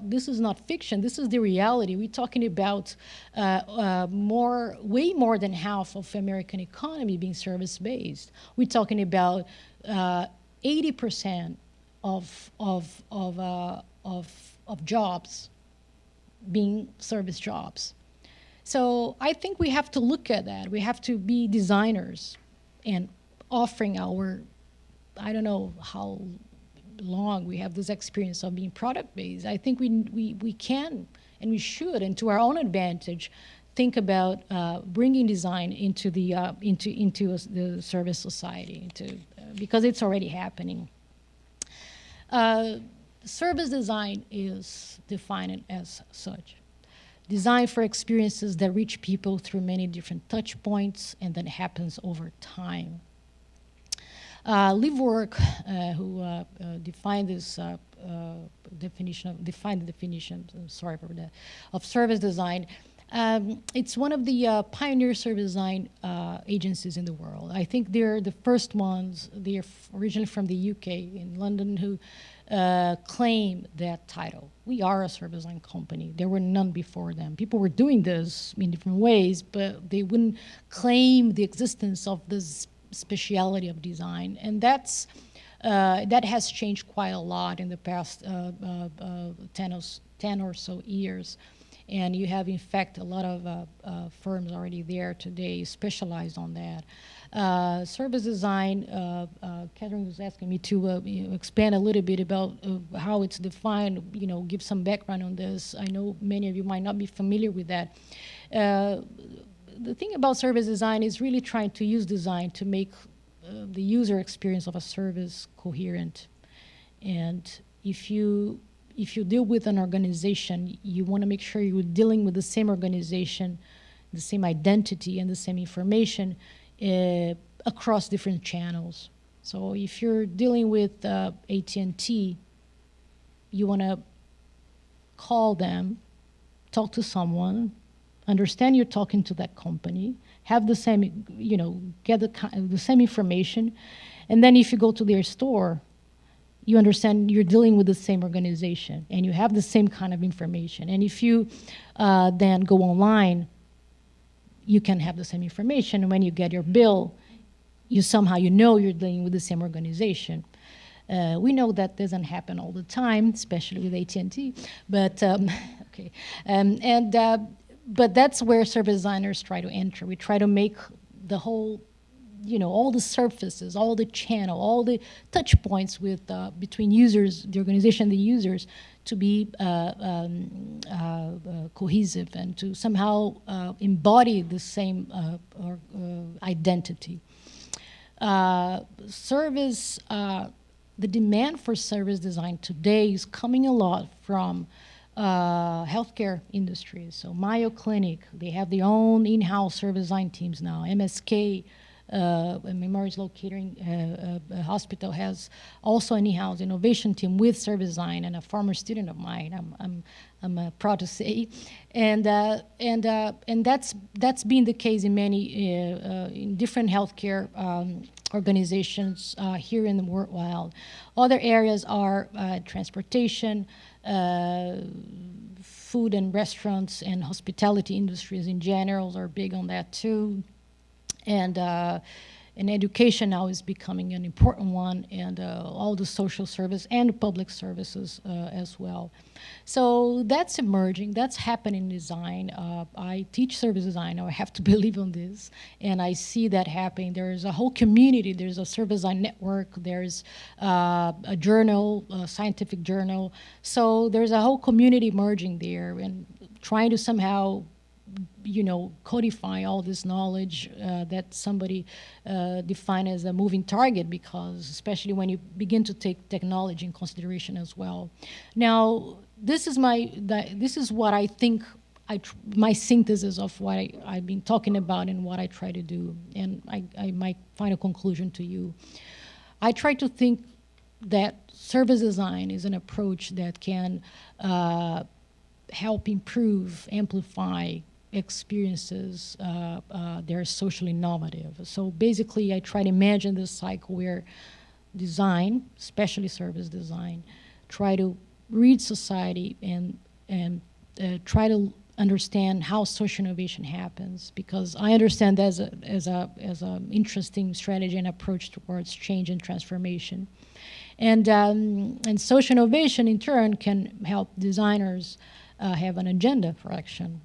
fiction. This is the reality. We're talking about way more than half of American economy being service based. We're talking about 80% of jobs being service jobs. So I think we have to look at that. We have to be designers and offering I don't know how long we have this experience of being product-based. I think we can and we should, and to our own advantage, think about bringing design into the service society, because it's already happening. Service design is defined as such. Design for experiences that reach people through many different touch points and that happens over time. Livework, who defined the definition, sorry for that, of service design. It's one of the pioneer service design agencies in the world. I think they're the first ones. They're originally from the UK in London, who claim that title. We are a service design company. There were none before them. People were doing this in different ways, but they wouldn't claim the existence of this speciality of design, and that has changed quite a lot in the past 10 or so years. And you have, in fact, a lot of firms already there today specialized on that. Service design, Catherine was asking me to expand a little bit about how it's defined, give some background on this. I know many of you might not be familiar with that. The thing about service design is really trying to use design to make the user experience of a service coherent. And if you deal with an organization, you want to make sure you're dealing with the same organization, the same identity, and the same information across different channels. So if you're dealing with AT&T, you want to call them, talk to someone, understand you're talking to that company, have the same, get the same information, and then if you go to their store, you understand you're dealing with the same organization and you have the same kind of information. And if you then go online, you can have the same information. And when you get your bill, you you're dealing with the same organization. We know that doesn't happen all the time, especially with AT&T, but okay. But that's where service designers try to enter. We try to make the whole, all the surfaces, all the channel, all the touch points with between users, the organization, the users, to be cohesive and to somehow embody the same identity. The demand for service design today is coming a lot from healthcare industries. So Mayo Clinic, they have their own in-house service design teams now. MSK Memorial Sloan Kettering Hospital has also an in-house innovation team with service design, and a former student of mine, I'm proud to say, and that's been the case in many in different healthcare organizations here in the world. Other areas are transportation, food and restaurants, and hospitality industries in general are big on that too. And education now is becoming an important one, and all the social service and public services as well. So that's emerging, that's happening in design. I teach service design, I have to believe on this, and I see that happening. There's a whole community, there's a service design network, there's a journal, a scientific journal. So there's a whole community emerging there and trying to somehow codify all this knowledge that somebody defined as a moving target, because especially when you begin to take technology in consideration as well. Now, this is what I think, my synthesis of what I've been talking about and what I try to do, and I might find a conclusion to you. I try to think that service design is an approach that can help improve, amplify experiences. They're socially innovative. So basically, I try to imagine this cycle where design, especially service design, try to read society and try to understand how social innovation happens, because I understand that as a interesting strategy and approach towards change and transformation. And social innovation in turn can help designers have an agenda for action,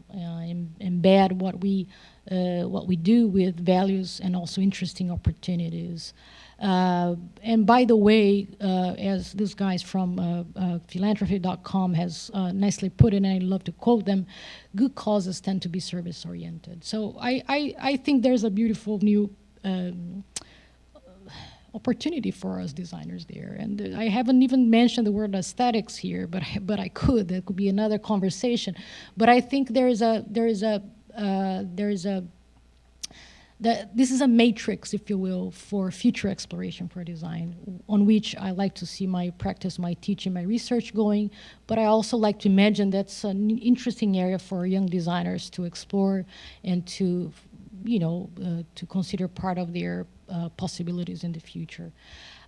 embed what we do with values and also interesting opportunities. And by the way, as this guys from philanthropy.com has nicely put it, and I love to quote them, good causes tend to be service-oriented. So I think there's a beautiful new opportunity for us designers there. And I haven't even mentioned the word aesthetics here, but I could. That could be another conversation. But I think this is a matrix, if you will, for future exploration for design, on which I like to see my practice, my teaching, my research going. But I also like to imagine that's an interesting area for young designers to explore and to consider part of their possibilities in the future.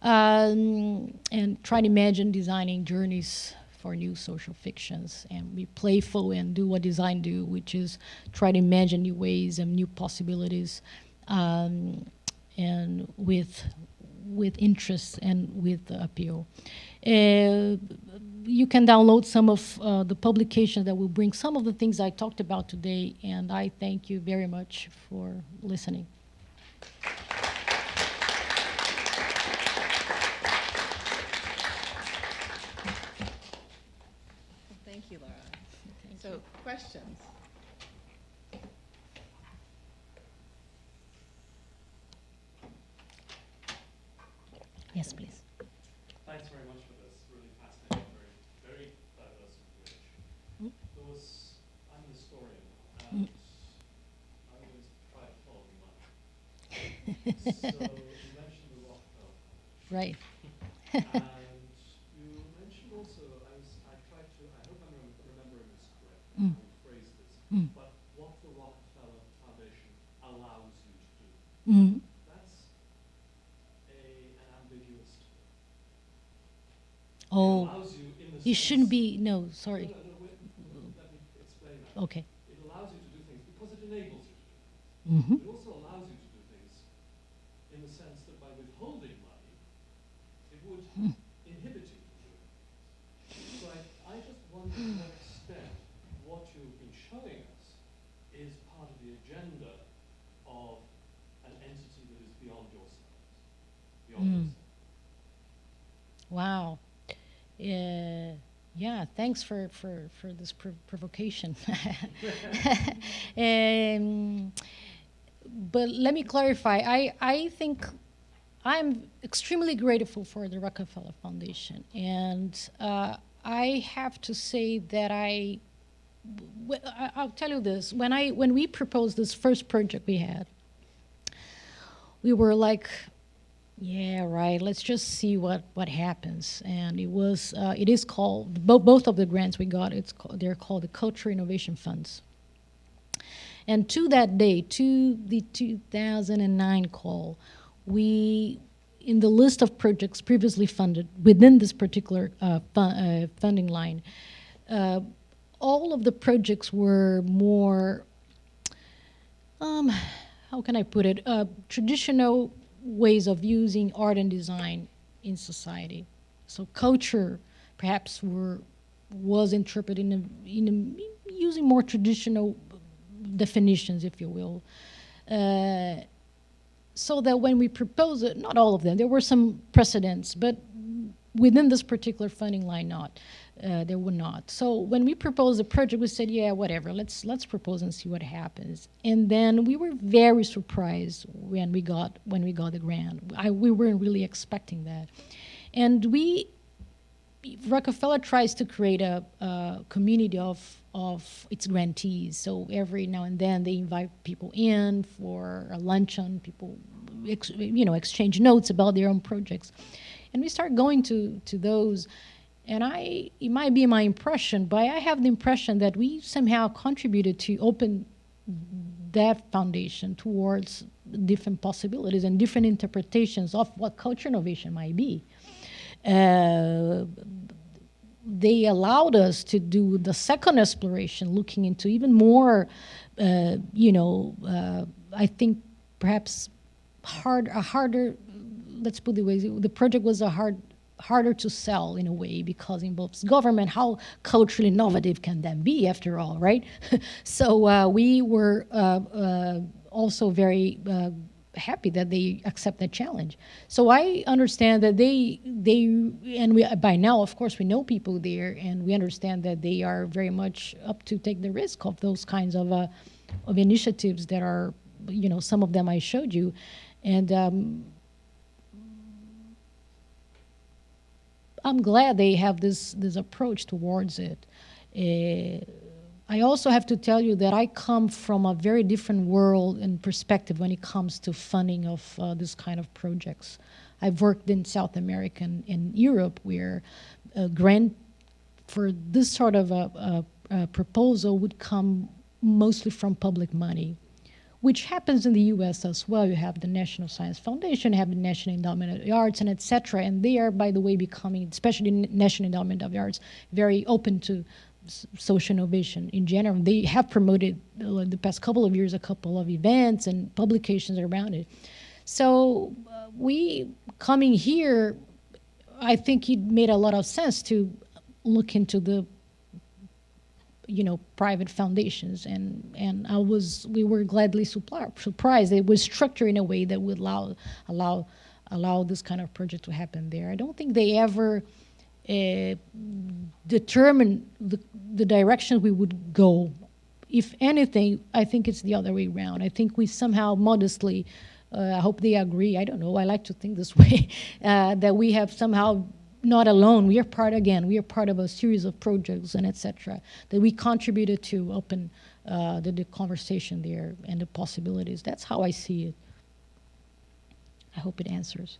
And try to imagine designing journeys for new social fictions and be playful and do what design do, which is try to imagine new ways and new possibilities, and with interest and with appeal. You can download some of the publications that will bring some of the things I talked about today, and I thank you very much for listening. Thank you, Lara. So, questions? Yes, please. Thanks very much for this. Really fascinating, very diverse and rich. I'm a historian, and I always try to follow the money. So you mentioned the Rockefeller Foundation. Right. And you mentioned also, I hope I'm remembering this correctly, how you phrased this, but what the Rockefeller Foundation allows you to do. That's an ambiguous term. Oh, It allows you in the you sense- shouldn't be, no, sorry. Let me explain that. Okay. It allows you to do things because it enables you to do things. Mm-hmm. It also allows you to do things in the sense that by withholding money, it would inhibit you from doing things. So I just wonder to what extent what you've been showing us is part of the agenda of an entity that is beyond yourselves. Beyond yourself. Wow. Yeah, thanks for this provocation. But let me clarify. I think I'm extremely grateful for the Rockefeller Foundation. And I have to say that I'll tell you this. When we proposed this first project we had, we were like, yeah, right. Let's just see what happens. And it is called both of the grants we got. They're called the Culture Innovation Funds. And to that day, to the 2009 call, we, in the list of projects previously funded within this particular funding line, all of the projects were more, how can I put it, traditional ways of using art and design in society. So culture perhaps was interpreted using more traditional definitions, if you will. So that when we propose it, not all of them, there were some precedents, but within this particular funding line, there were not. So when we proposed the project, we said, yeah, whatever, let's propose and see what happens. And then we were very surprised when we got the grant. We weren't really expecting that. And Rockefeller tries to create a community of its grantees. So every now and then they invite people in for a luncheon. People, exchange notes about their own projects, and we start going to those. And it might be my impression, but I have the impression that we somehow contributed to open that foundation towards different possibilities and different interpretations of what culture innovation might be. They allowed us to do the second exploration, looking into even more, I think perhaps harder, let's put it away, the project was harder to sell in a way because it involves government. How culturally innovative can that be, after all, right? So we were also very happy that they accept that challenge. So I understand that by now, of course, we know people there, and we understand that they are very much up to take the risk of those kinds of initiatives that are, some of them I showed you. And I'm glad they have this approach towards it. I also have to tell you that I come from a very different world and perspective when it comes to funding of this kind of projects. I've worked in South America and in Europe, where a grant for this sort of a proposal would come mostly from public money, which happens in the U.S. as well. You have the National Science Foundation, you have the National Endowment of the Arts, and etc. And they are, by the way, becoming, especially the National Endowment of the Arts, very open to social innovation in general. They have promoted the past couple of years a couple of events and publications around it. So we coming here, I think it made a lot of sense to look into the private foundations, and we were gladly surprised. It was structured in a way that would allow this kind of project to happen there. I don't think they ever determine the direction we would go. If anything, I think it's the other way around. I think we somehow modestly, I hope they agree, I don't know, I like to think this way, that we have somehow not alone. We are part of a series of projects and etc. that we contributed to open the conversation there and the possibilities. That's how I see it. I hope it answers.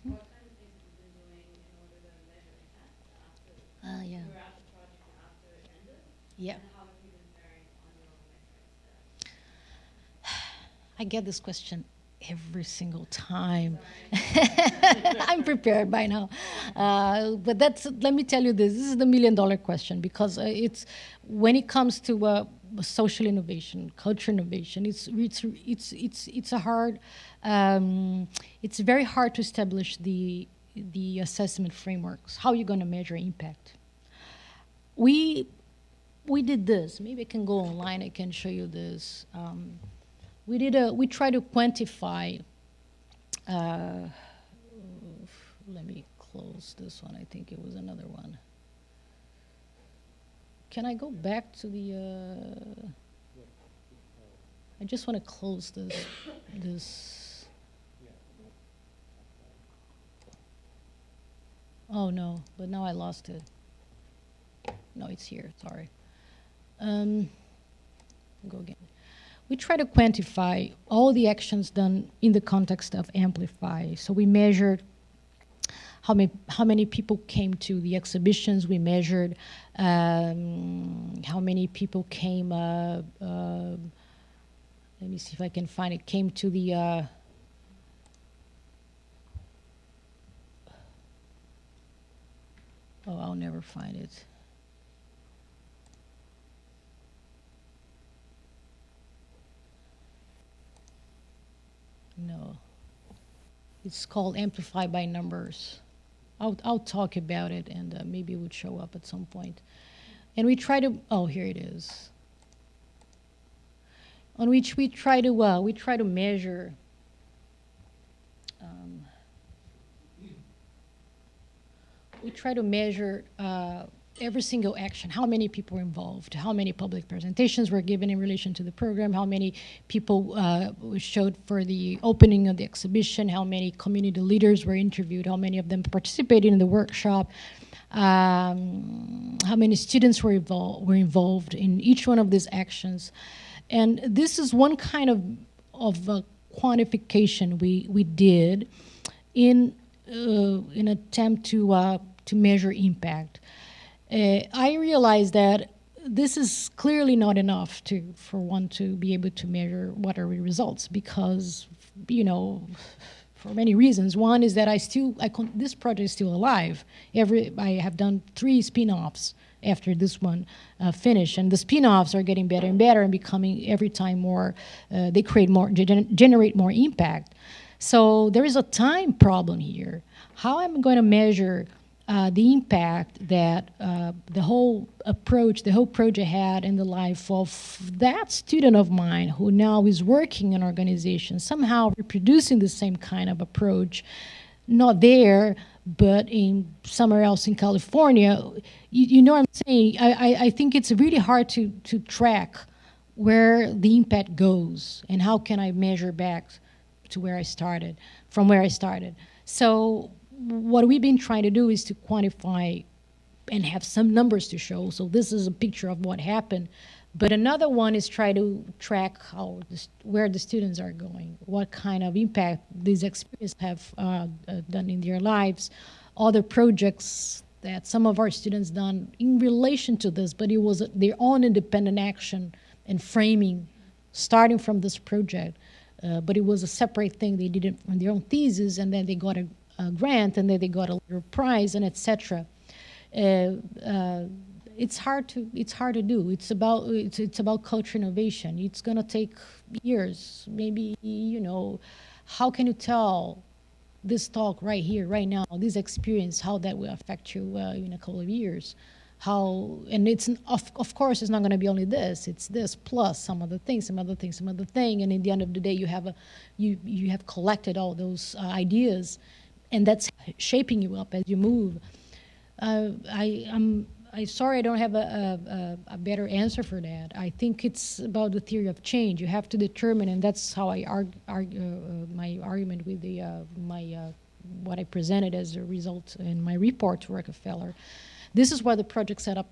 What kind of things have you been doing in order to measure impact Yeah. throughout the project and after it ended? Yeah. And how have you been faring on your metrics there? I get this question every single time. I'm prepared by now. But let me tell you this is the $1 million question, because it's when it comes to social innovation, culture innovation, it's a hard, it's very hard to establish the assessment frameworks. How are you going to measure impact? We did this. Maybe I can go online. I can show you this. We try to quantify. Let me close this one. I think it was another one. Can I go back to the? I just want to close this. Oh, no, but now I lost it. No, it's here, sorry. Um, go again. We try to quantify all the actions done in the context of Amplify. So we measured how many people came to the exhibitions. We measured how many people came. Let me see if I can find it. Came to the. Oh, I'll never find it. No. It's called Amplify by Numbers. I'll talk about it, and maybe it would show up at some point. And we try to, oh, here it is. On which we try to measure every single action, how many people were involved, how many public presentations were given in relation to the program, how many people showed for the opening of the exhibition, how many community leaders were interviewed, how many of them participated in the workshop, how many students were involved in each one of these actions. And this is one kind of quantification we did in an attempt to measure impact. I realized that this is clearly not enough for one to be able to measure what are the results, because, for many reasons. One is that this project is still alive. I have done 3 spin-offs after this one finished, and the spin-offs are getting better and better and becoming every time more. They create more, generate more impact. So there is a time problem here. How am I going to measure the impact that the whole project had in the life of that student of mine who now is working in an organization, somehow reproducing the same kind of approach, not there, but in somewhere else in California? You know what I'm saying? I think it's really hard to track where the impact goes, and how can I measure back to from where I started. So what we've been trying to do is to quantify and have some numbers to show. So this is a picture of what happened. But another one is try to track where the students are going, what kind of impact these experiences have done in their lives, other projects that some of our students done in relation to this, but it was their own independent action and framing starting from this project. But it was a separate thing. They did it on their own thesis, and then they got a grant, and then they got a little prize, and etc. It's hard to do. It's about culture innovation. It's going to take years. Maybe, how can you tell this talk right here, right now, this experience, how that will affect you in a couple of years? And it's of course it's not going to be only this. It's this plus some other thing, some other thing, and in the end of the day, you have collected all those ideas, and that's shaping you up as you move. I'm sorry I don't have a better answer for that. I think it's about the theory of change. You have to determine, and that's how I argue my argument with what I presented as a result in my report to Rockefeller. This is what the project setup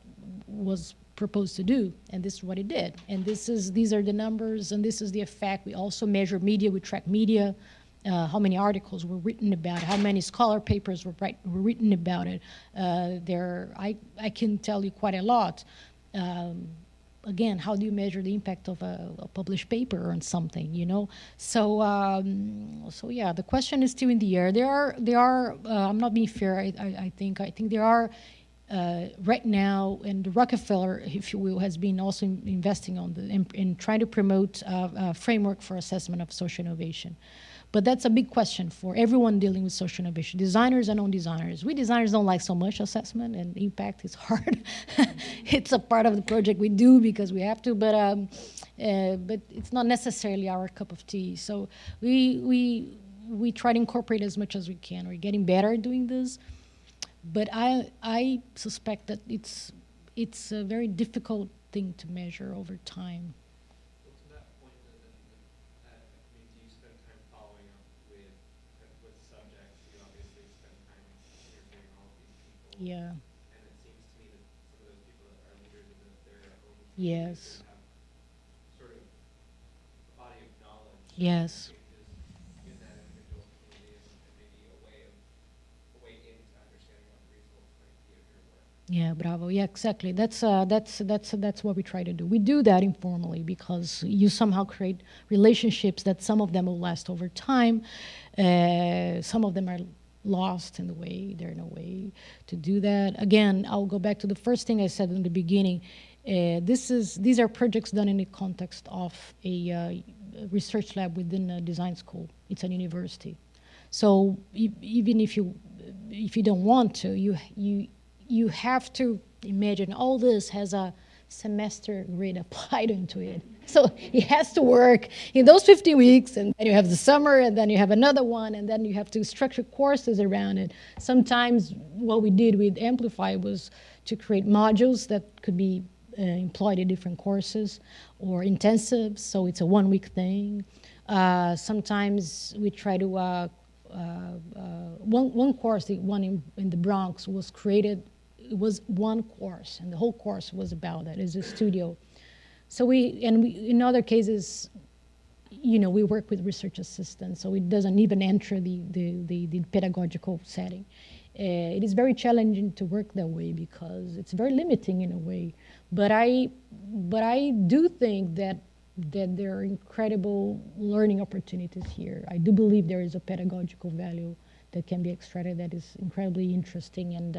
was proposed to do, and this is what it did. And these are the numbers, and this is the effect. We also measure media. We track media. How many articles were written about it, how many scholar papers were written about it. I can tell you quite a lot. Again, how do you measure the impact of a published paper on something, So yeah, the question is still in the air. There are. I'm not being fair. I think there are. Right now, and Rockefeller, if you will, has been also investing in trying to promote a framework for assessment of social innovation. But that's a big question for everyone dealing with social innovation, designers and non-designers. We designers don't like so much assessment, and impact is hard. It's a part of the project we do because we have to, but it's not necessarily our cup of tea. So we try to incorporate as much as we can. We're getting better at doing this, but I suspect that it's a very difficult thing to measure over time. Well, to that point, do you spend time following up with subjects? You obviously spend time interviewing all of these Yeah. And it seems to me that some of those people that are leaders in their own communities Yes. that have sort of a body of knowledge of Yes. changes in that individual community and maybe a way into understanding what the results might be of your work. Yeah, bravo. Yeah, exactly. That's what we try to do. We do that informally because you somehow create relationships that some of them will last over time. Some of them are lost in the way. There are no way to do that. Again, I'll go back to the first thing I said in the beginning. These are projects done in the context of a research lab within a design school. It's an university. So even if you don't want to, you have to imagine all this has a semester grade applied into it. So it has to work in those 50 weeks, and then you have the summer, and then you have another one, and then you have to structure courses around it. Sometimes what we did with Amplify was to create modules that could be employed in different courses or intensives, so it's a 1 week thing. Sometimes we try to one course, the one in the Bronx, was created. It was one course, and the whole course was about that. It's a studio. So we in other cases, we work with research assistants, so it doesn't even enter the pedagogical setting. It is very challenging to work that way because it's very limiting in a way. But I do think that there are incredible learning opportunities here. I do believe there is a pedagogical value that can be extracted that is incredibly interesting, and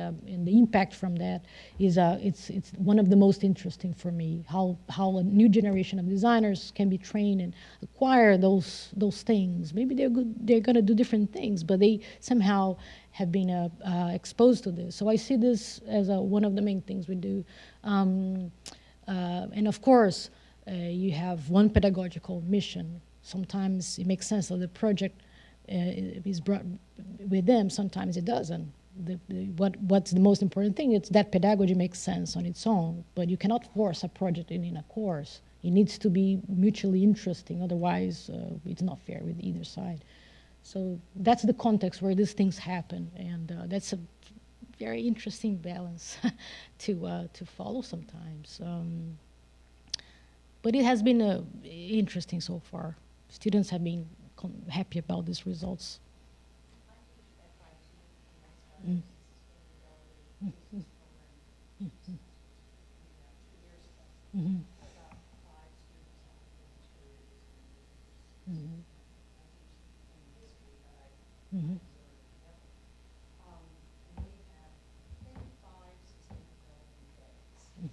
the impact from that is it's one of the most interesting for me. How a new generation of designers can be trained and acquire those things. Maybe they're going to do different things, but they somehow have been exposed to this. So I see this as one of the main things we do, and of course. You have one pedagogical mission. Sometimes it makes sense that the project is brought with them. Sometimes it doesn't. What's the most important thing? It's that pedagogy makes sense on its own, but you cannot force a project in a course. It needs to be mutually interesting. Otherwise, it's not fair with either side. So that's the context where these things happen, and that's a very interesting balance to follow sometimes. But it has been interesting so far. Students have been happy about these results. I teach FIT, and I started a sustainability business program 2 years ago. Mm-hmm. About 5 students on the interior design business. Mm-hmm. I teach in history, but I Mm-hmm. observe the other. And we have, I think, 5 sustainability days. And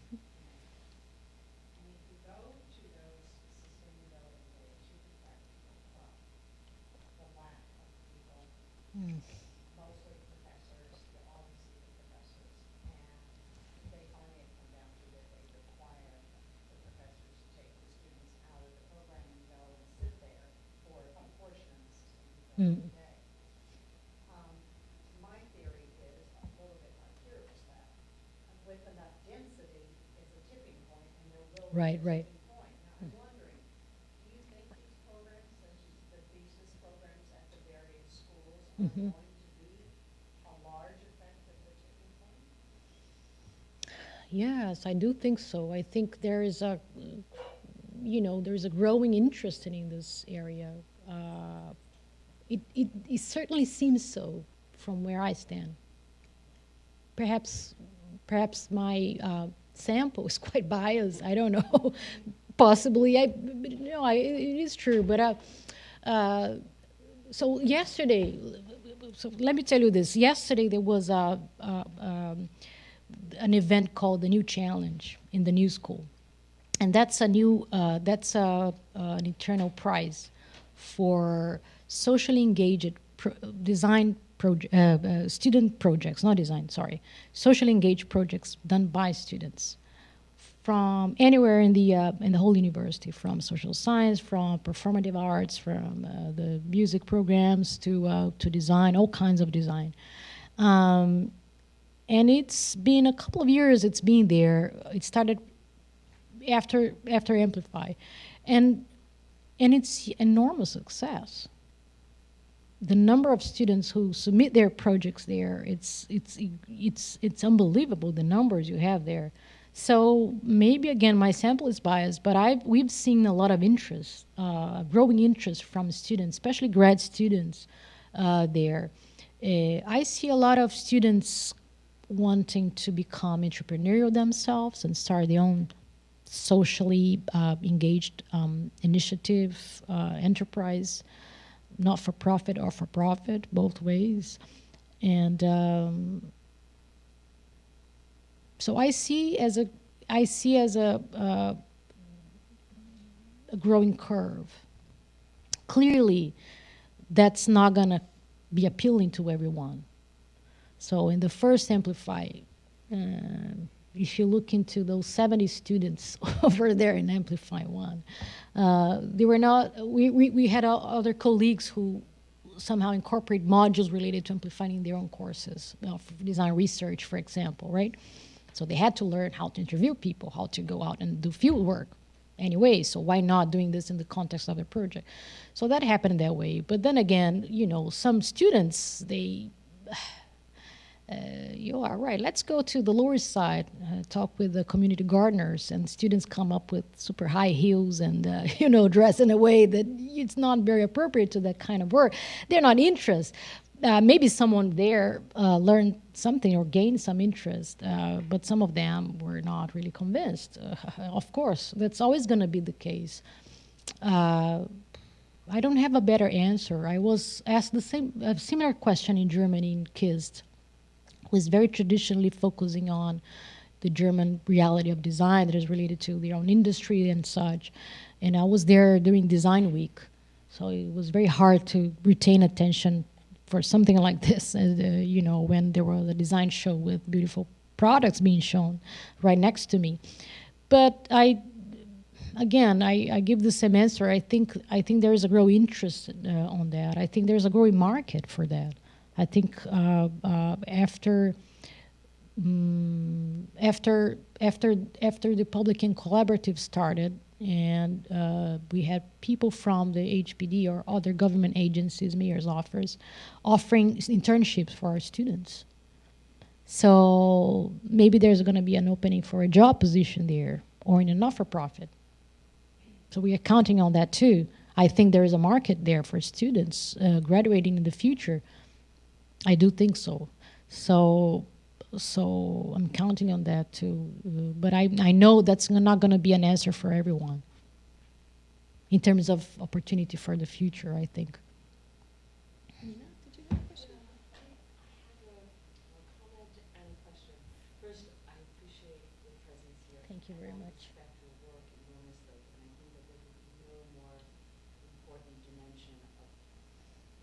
if you go to those sustainability days, you can feel the lack of people, Mm. mostly professors, you always see the professors. And they finally have come down to that they require the professors to take the students out of the program and go and sit there for a portion of the sustainability Mm. day. My theory is a little bit like yours, that with enough density is a tipping point, and there will be Right, a right. tipping point. Now, I'm wondering, do you think these programs, such as the thesis programs at the various schools, are Mhm. going to be a large effect of the tipping point? Yes, I do think so. I think there is there's a growing interest in this area. It certainly seems so from where I stand. Perhaps, perhaps my sample is quite biased. I don't know. Possibly, it is true. But so yesterday, so let me tell you this. Yesterday there was an event called the New Challenge in the New School, and that's an internal prize for socially engaged design student projects, not design, sorry, socially engaged projects done by students from anywhere in the whole university, from social science, from performative arts, from the music programs to design, all kinds of design. And it's been a couple of years. It's been there. It started after Amplify, and it's enormous success. the number of students who submit their projects there, it's unbelievable, the numbers you have there. So maybe again my sample is biased, but we've seen a lot of interest, growing interest from students, especially grad students there. I see a lot of students wanting to become entrepreneurial themselves and start their own socially engaged initiative, enterprise, not for profit or for profit, both ways. And so I see as a growing curve. Clearly, that's not gonna be appealing to everyone. So in the first Amplify, if you look into those 70 students over there in Amplify 1, they were not, we had other colleagues who somehow incorporate modules related to amplifying in their own courses, for design research, for example, right? So they had to learn how to interview people, how to go out and do field work anyway. So why not doing this in the context of the project? So that happened that way. But then again, some students, you are right. Let's go to the Lower East Side, talk with the community gardeners, and students come up with super high heels and, dress in a way that it's not very appropriate to that kind of work. They're not interested. Maybe someone there learned something or gained some interest, but some of them were not really convinced. Of course, that's always going to be the case. I don't have a better answer. I was asked a similar question in Germany in KIST, was very traditionally focusing on the German reality of design that is related to their own industry and such. And I was there during Design Week, so it was very hard to retain attention for something like this, when there was a design show with beautiful products being shown right next to me. But I give the same answer. I think there is a growing interest on that. I think there's a growing market for that. I think after the Publican Collaborative started, and we had people from the HPD or other government agencies, mayor's office, offering internships for our students. So maybe there's going to be an opening for a job position there or in a not-for-profit. So we are counting on that too. I think there is a market there for students graduating in the future. I do think so. So I'm counting on that too. But I know that's not going to be an answer for everyone in terms of opportunity for the future, I think. Nina, did you have a question? I have a comment and a question. First, I appreciate your presence here. Thank you very I much. respect your work enormously, and I think that there could be no more important dimension of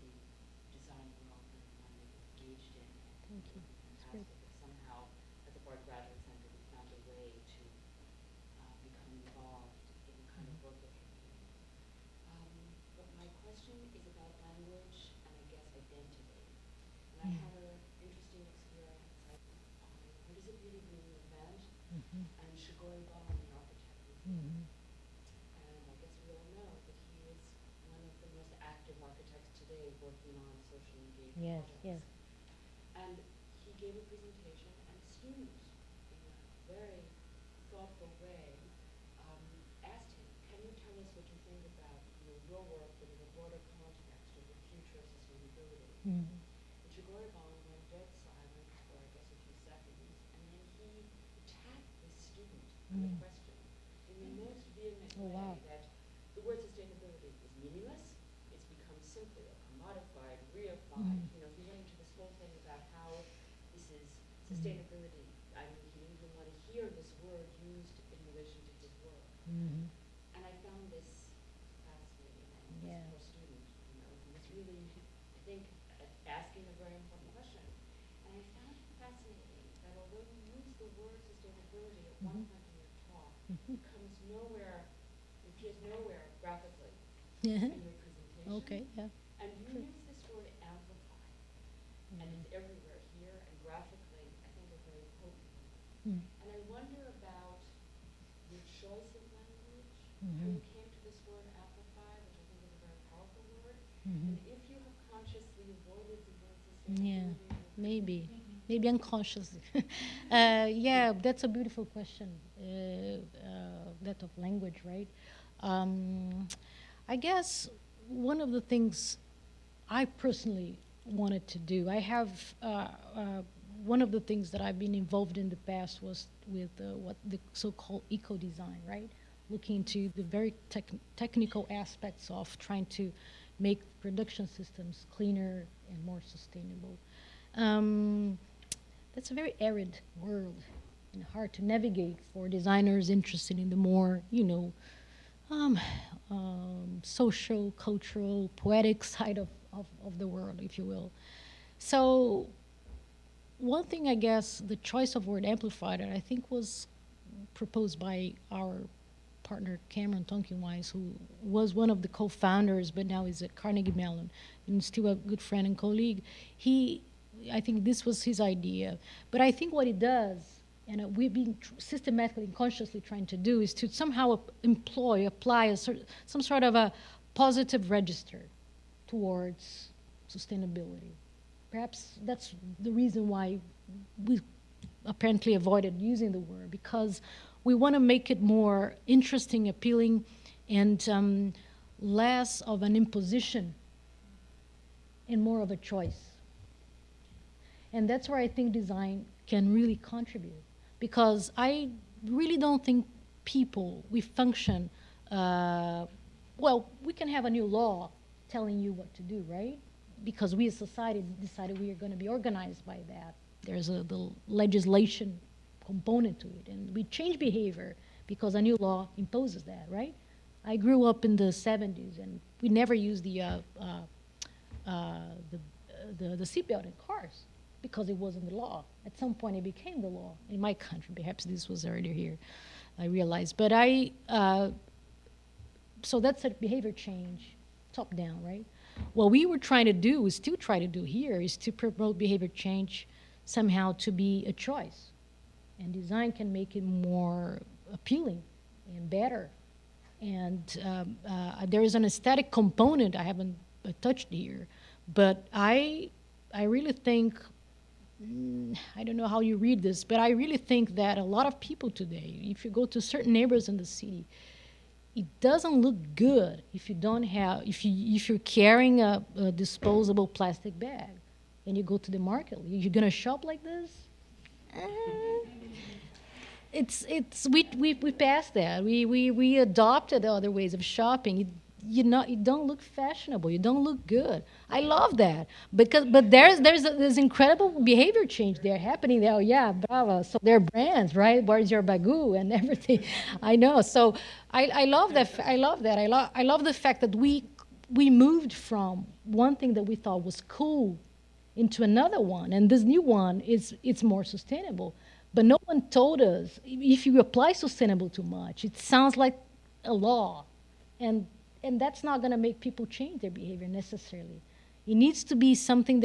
the design world than the one that you're engaged in. And Thank you. it would be That's great. fantastic if somehow at the Bard Graduate Center we found a way to become involved in the kind of work that you're doing. But my question is about language and I guess identity. And I had an interesting experience. I participated in an event and Shigori Bond, the architect, was there. And I guess we all know that he is one of the most active architects today working on social engagement Yes, projects. yes. And he gave a presentation and students, in a very thoughtful way, asked him, can you tell us what you think about your work but in a broader context of the future of sustainability? And Shigori Bond went dead silent for I guess a few seconds, and then he attacked this student on the question in the most vehement Oh, way wow. that the word sustainability is meaningless, it's become simply a commodified, reified, he went into this whole thing about how this is sustainability. I mean, he didn't even want to hear this word used in relation to his work. And I found this fascinating. And Yeah. this poor student, he was really, I think, asking a very important question. And I found it fascinating that although you use the word sustainability at one point in your talk, it comes nowhere, it appears nowhere graphically in your presentation. Okay, yeah. And you use this word amplify, and it's everywhere here, and graphically, I think a very potent word. And I wonder about your choice of language, how you came to this word amplify, which I think is a very powerful word, and if you have consciously Yeah, maybe, maybe unconsciously. Yeah, that's a beautiful question. That of language, right? Um, I guess one of the things I personally wanted to do, I have one of the things that I've been involved in the past was with what the so-called eco-design, right? Looking into the very technical aspects of trying to make production systems cleaner and more sustainable. Um, that's a very arid world and hard to navigate for designers interested in the more, um, social, cultural, poetic side of the world, if you will. So one thing, I guess, the choice of word amplified, I think was proposed by our partner Cameron Tonkinwise, who was one of the co-founders, but now is at Carnegie Mellon and still a good friend and colleague. I think this was his idea. But I think what it does, and we've been systematically and consciously trying to do, is to somehow apply some sort of a positive register towards sustainability. Perhaps that's the reason why we apparently avoided using the word, because we want to make it more interesting, appealing, and less of an imposition and more of a choice. And that's where I think design can really contribute, because I really don't think we function, well, we can have a new law telling you what to do, right? Because we as society decided we are going to be organized by that. There's the legislation component to it, and we change behavior because a new law imposes that, right? I grew up in the 70s, and we never used the seatbelt in cars because it wasn't the law. At some point, it became the law in my country. Perhaps this was already here, I realized. But so that's a behavior change, top down, right? What we were trying to do, we still try to do here, is to promote behavior change somehow to be a choice. And design can make it more appealing and better. And there is an aesthetic component I haven't touched here, but I really think, I don't know how you read this, but I really think that a lot of people today, if you go to certain neighborhoods in the city, it doesn't look good if you don't have, if you're carrying a disposable plastic bag and you go to the market. You're gonna shop like this? We passed that. We adopted other ways of shopping. You don't look fashionable. You don't look good. I love that, but there's incredible behavior change there happening there. Oh yeah, bravo. So they're brands, right? Where's your bagoo and everything? I know. So I love that. I love that. I love the fact that we moved from one thing that we thought was cool into another one, and this new one it's more sustainable. But no one told us if you apply sustainable too much, it sounds like a law, and that's not going to make people change their behavior necessarily. It needs to be something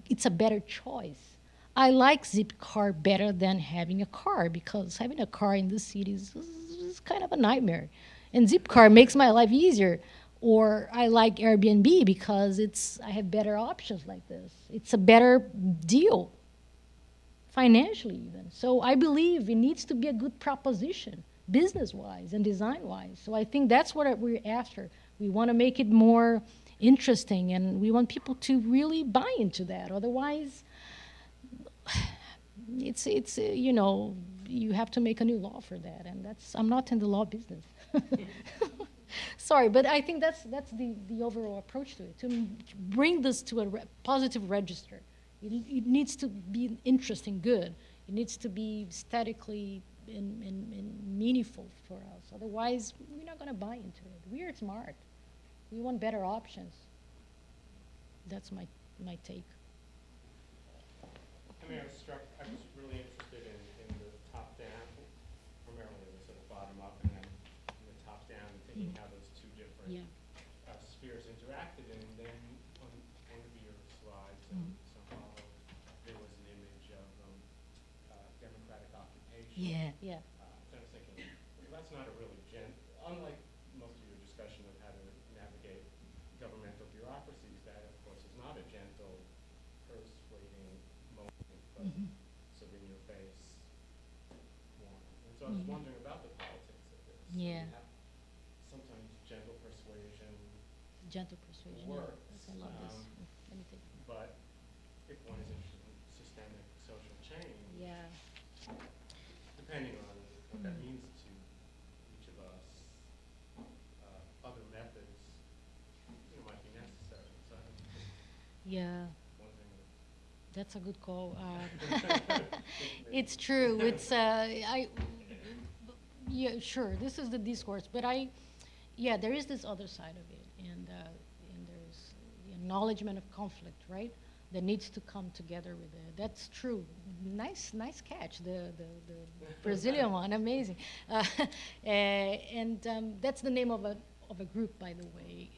it's a better choice. I like Zipcar better than having a car, because having a car in this city is kind of a nightmare. And Zipcar makes my life easier. Or I like Airbnb because I have better options like this. It's a better deal, financially even. So I believe it needs to be a good proposition, business-wise and design-wise. So I think that's what we're after. We want to make it more interesting, and we want people to really buy into that. Otherwise, it's you have to make a new law for that, and I'm not in the law business. Sorry, but I think that's the overall approach to it, to bring this to a positive register. It needs to be interesting, good. It needs to be aesthetically and meaningful for us. Otherwise, we're not going to buy into it. We're smart. We want better options. That's my take. I mean, I was really interested in the top-down, primarily the sort of bottom-up, and then the top-down, and thinking how those two different spheres interacted. And then on one of your slides, somehow there was an image of democratic occupation. Yeah. So I was thinking, well, that's not a really unlike most of your discussion of how to navigate governmental bureaucracies, that, of course, is not not a gentle, persuading moment, but Mhm. sort of in your face one. And so I was wondering about the politics of this. So Yeah. you have sometimes gentle persuasion, Gentle persuasion. Yeah. works, Yes, I love this. Let me take. but if one is interested in systemic social change, Yeah. depending on what that means to each of us, other methods, might be necessary. So I'm just Yeah. wondering That's a good call. if It's true. It's yeah, sure. This is the discourse, but yeah, there is this other side of it, and there's the acknowledgement of conflict, right? That needs to come together with it. That's true. Nice catch. The Brazilian one, amazing. And that's the name of a group, by the way.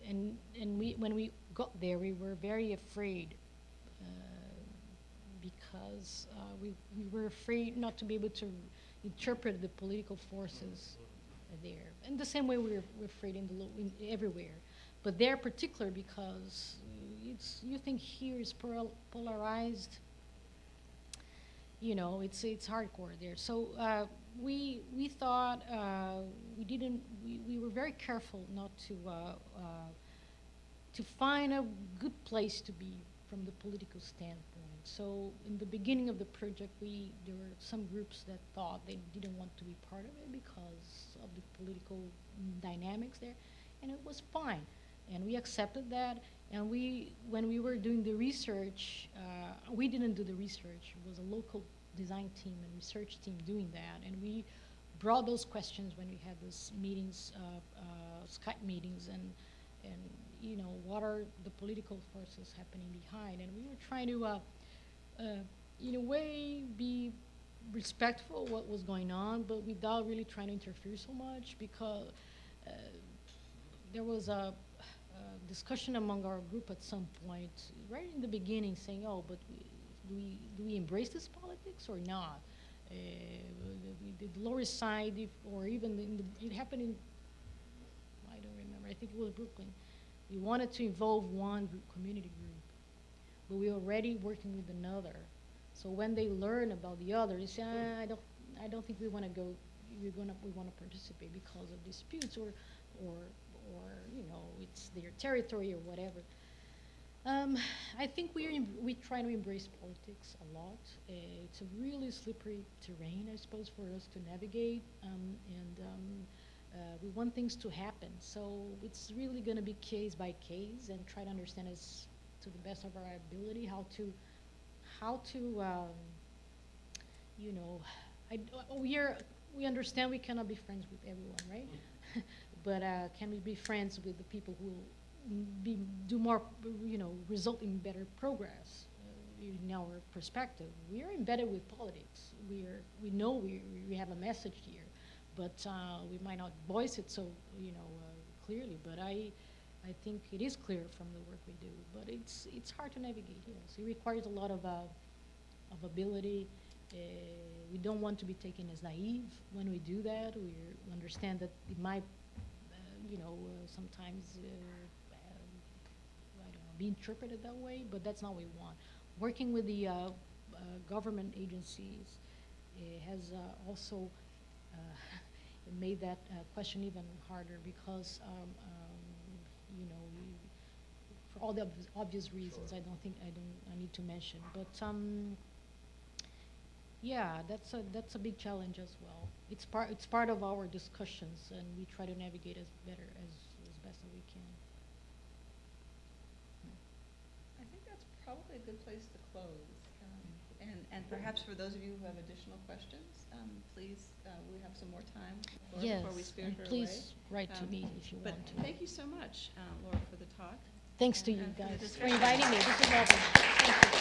And we when we got there, we were very afraid. Because we were afraid not to be able to interpret the political forces there. And the same way we're afraid everywhere. But there particular because you think here is polarized, it's hardcore there. So we thought we were very careful not to find a good place to be from the political standpoint. So in the beginning of the project, there were some groups that thought they didn't want to be part of it because of the political dynamics there, and it was fine. And we accepted that, and when we were doing the research, we didn't do the research. It was a local design team and research team doing that, and we brought those questions when we had those meetings, Skype meetings, and what are the political forces happening behind? And we were trying to, in a way, be respectful of what was going on, but without really trying to interfere so much, because there was a discussion among our group at some point, right in the beginning, saying, "Oh, but do we embrace this politics or not?" The Lower East Side, or even it happened in, I don't remember. I think it was Brooklyn. We wanted to involve one community group, but we were already working with another. So when they learn about the other, they say, I don't think we want to go. We want to participate because of disputes or it's their territory or whatever. I think we try to embrace politics a lot. It's a really slippery terrain, I suppose, for us to navigate, we want things to happen. So it's really going to be case by case and try to understand as to the best of our ability how to we understand we cannot be friends with everyone, right? But can we be friends with the people who do more, result in better progress in our perspective? We are embedded with politics. We know we have a message here, but we might not voice it so clearly. But I think it is clear from the work we do. But it's hard to navigate. Yes, it requires a lot of ability. We don't want to be taken as naive when we do that. We understand that it might, sometimes I don't know, be interpreted that way. But that's not what we want. Working with the government agencies has also made that question even harder because, for all the obvious reasons, Sure. I need to mention. But yeah, that's a big challenge as well. It's part of our discussions, and we try to navigate as best as we can. I think that's probably a good place to close. And perhaps for those of you who have additional questions, please, we have some more time before we Yes, spirit and her please write to Um, me if you But want to. thank you so much, Laura, for the talk. Thanks to you and for the guys for discussion. inviting me. This is lovely. Thank you.